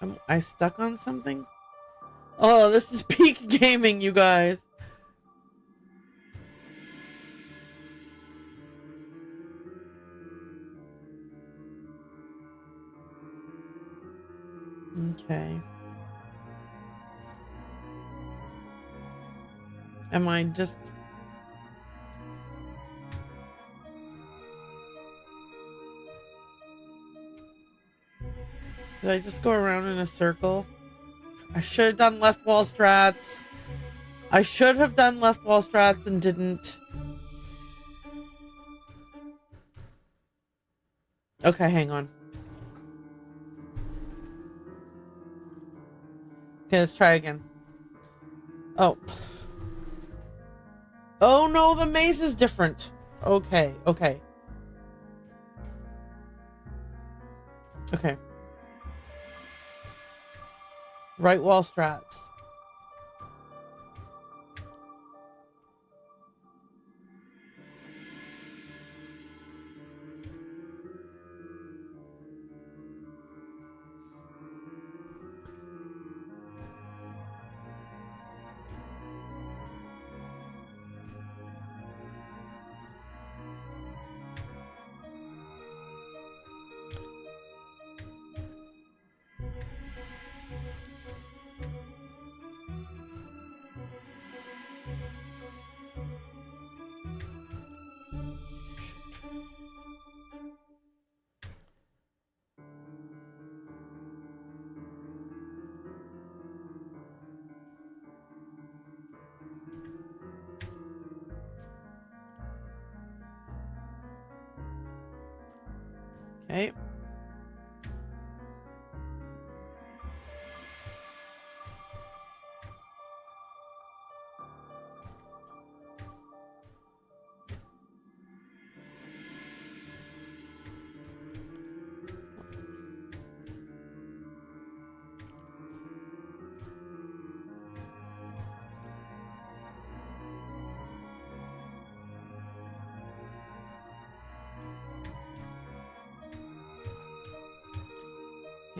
Am I stuck on something? Oh, this is peak gaming, you guys. Okay. Am I just... Did I just go around in a circle? I should have done left wall strats. I should have done left wall strats and didn't. Okay, hang on. Okay, let's try again. Oh. Oh no, the maze is different. Okay, okay. Okay. Right wall strats.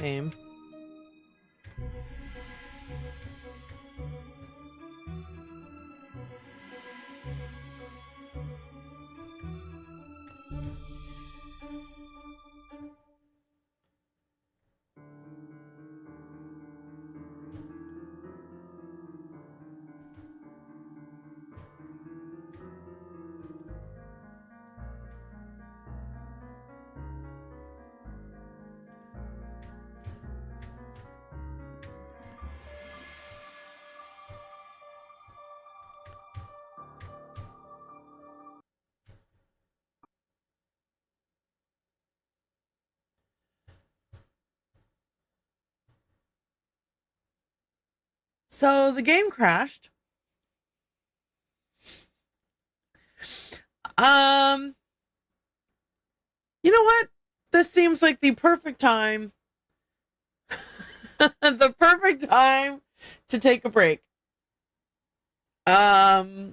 game. So the game crashed. You know what? This seems like the perfect time. The perfect time to take a break. I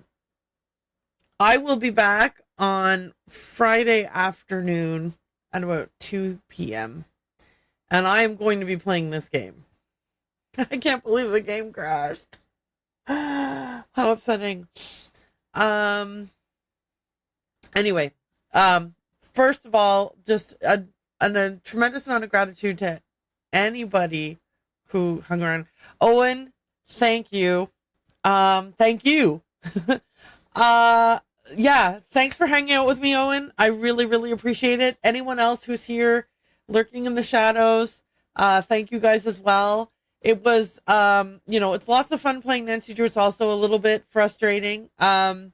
will be back on Friday afternoon at about 2 p.m. And I am going to be playing this game. I can't believe the game crashed. How upsetting. Anyway, first of all, just a tremendous amount of gratitude to anybody who hung around. Owen, thank you. Thank you. Yeah, thanks for hanging out with me, Owen. I really, really appreciate it. Anyone else who's here lurking in the shadows, thank you guys as well. It was, it's lots of fun playing Nancy Drew. It's also a little bit frustrating. I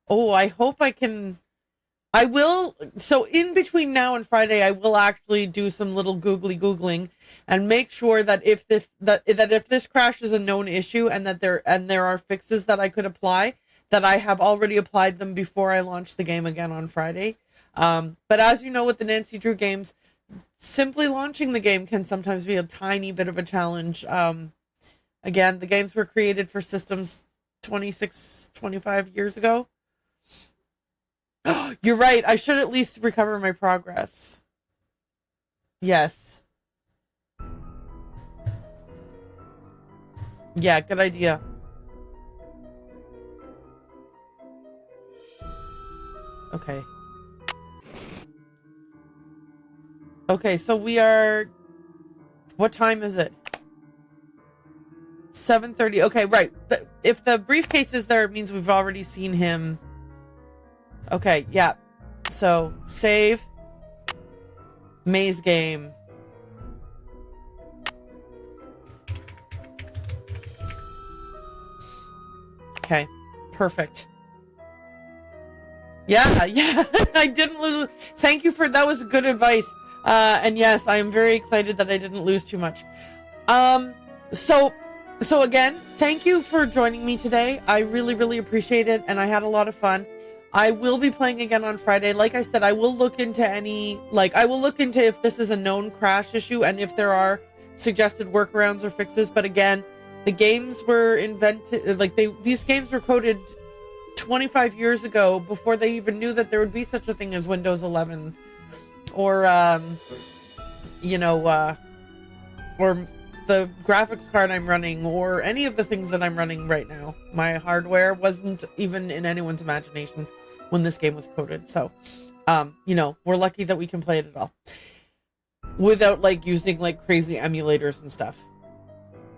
hope I will. So in between now and Friday, I will actually do some little Googling and make sure that if this crash is a known issue and that there are fixes that I could apply, that I have already applied them before I launch the game again on Friday. But as you know, with the Nancy Drew games, simply launching the game can sometimes be a tiny bit of a challenge. Again, the games were created for systems 25 years ago. You're right. I should at least recover my progress. Yes. Yeah, good idea. Okay. Okay, so we are... What time is it? 7:30. Okay, right. If the briefcase is there, it means we've already seen him. Okay, yeah. So, save. Maze game. Okay, perfect. Yeah, I didn't lose. Thank you that was good advice. And yes, I am very excited that I didn't lose too much. So again, thank you for joining me today. I really, really appreciate it, and I had a lot of fun. I will be playing again on Friday. Like I said, I will look into if this is a known crash issue and if there are suggested workarounds or fixes. But again, the games were invented, these games were coded 25 years ago before they even knew that there would be such a thing as Windows 11 or or the graphics card I'm running or any of the things that I'm running right now. My hardware wasn't even in anyone's imagination when this game was coded. So, we're lucky that we can play it at all without using crazy emulators and stuff.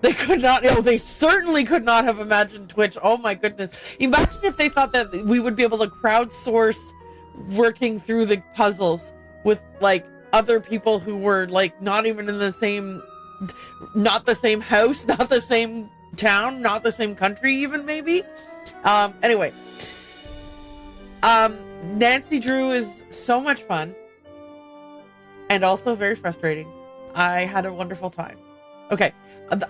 They could not, they certainly could not have imagined Twitch. Oh my goodness. Imagine if they thought that we would be able to crowdsource working through the puzzles with other people who were not even in the same, not the same house, not the same town, not the same country even maybe. Anyway. Nancy Drew is so much fun and also very frustrating. I had a wonderful time. Okay.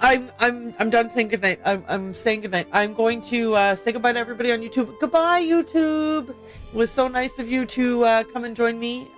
I'm done saying goodnight. I'm saying goodnight. I'm going to say goodbye to everybody on YouTube. Goodbye, YouTube. It was so nice of you to come and join me.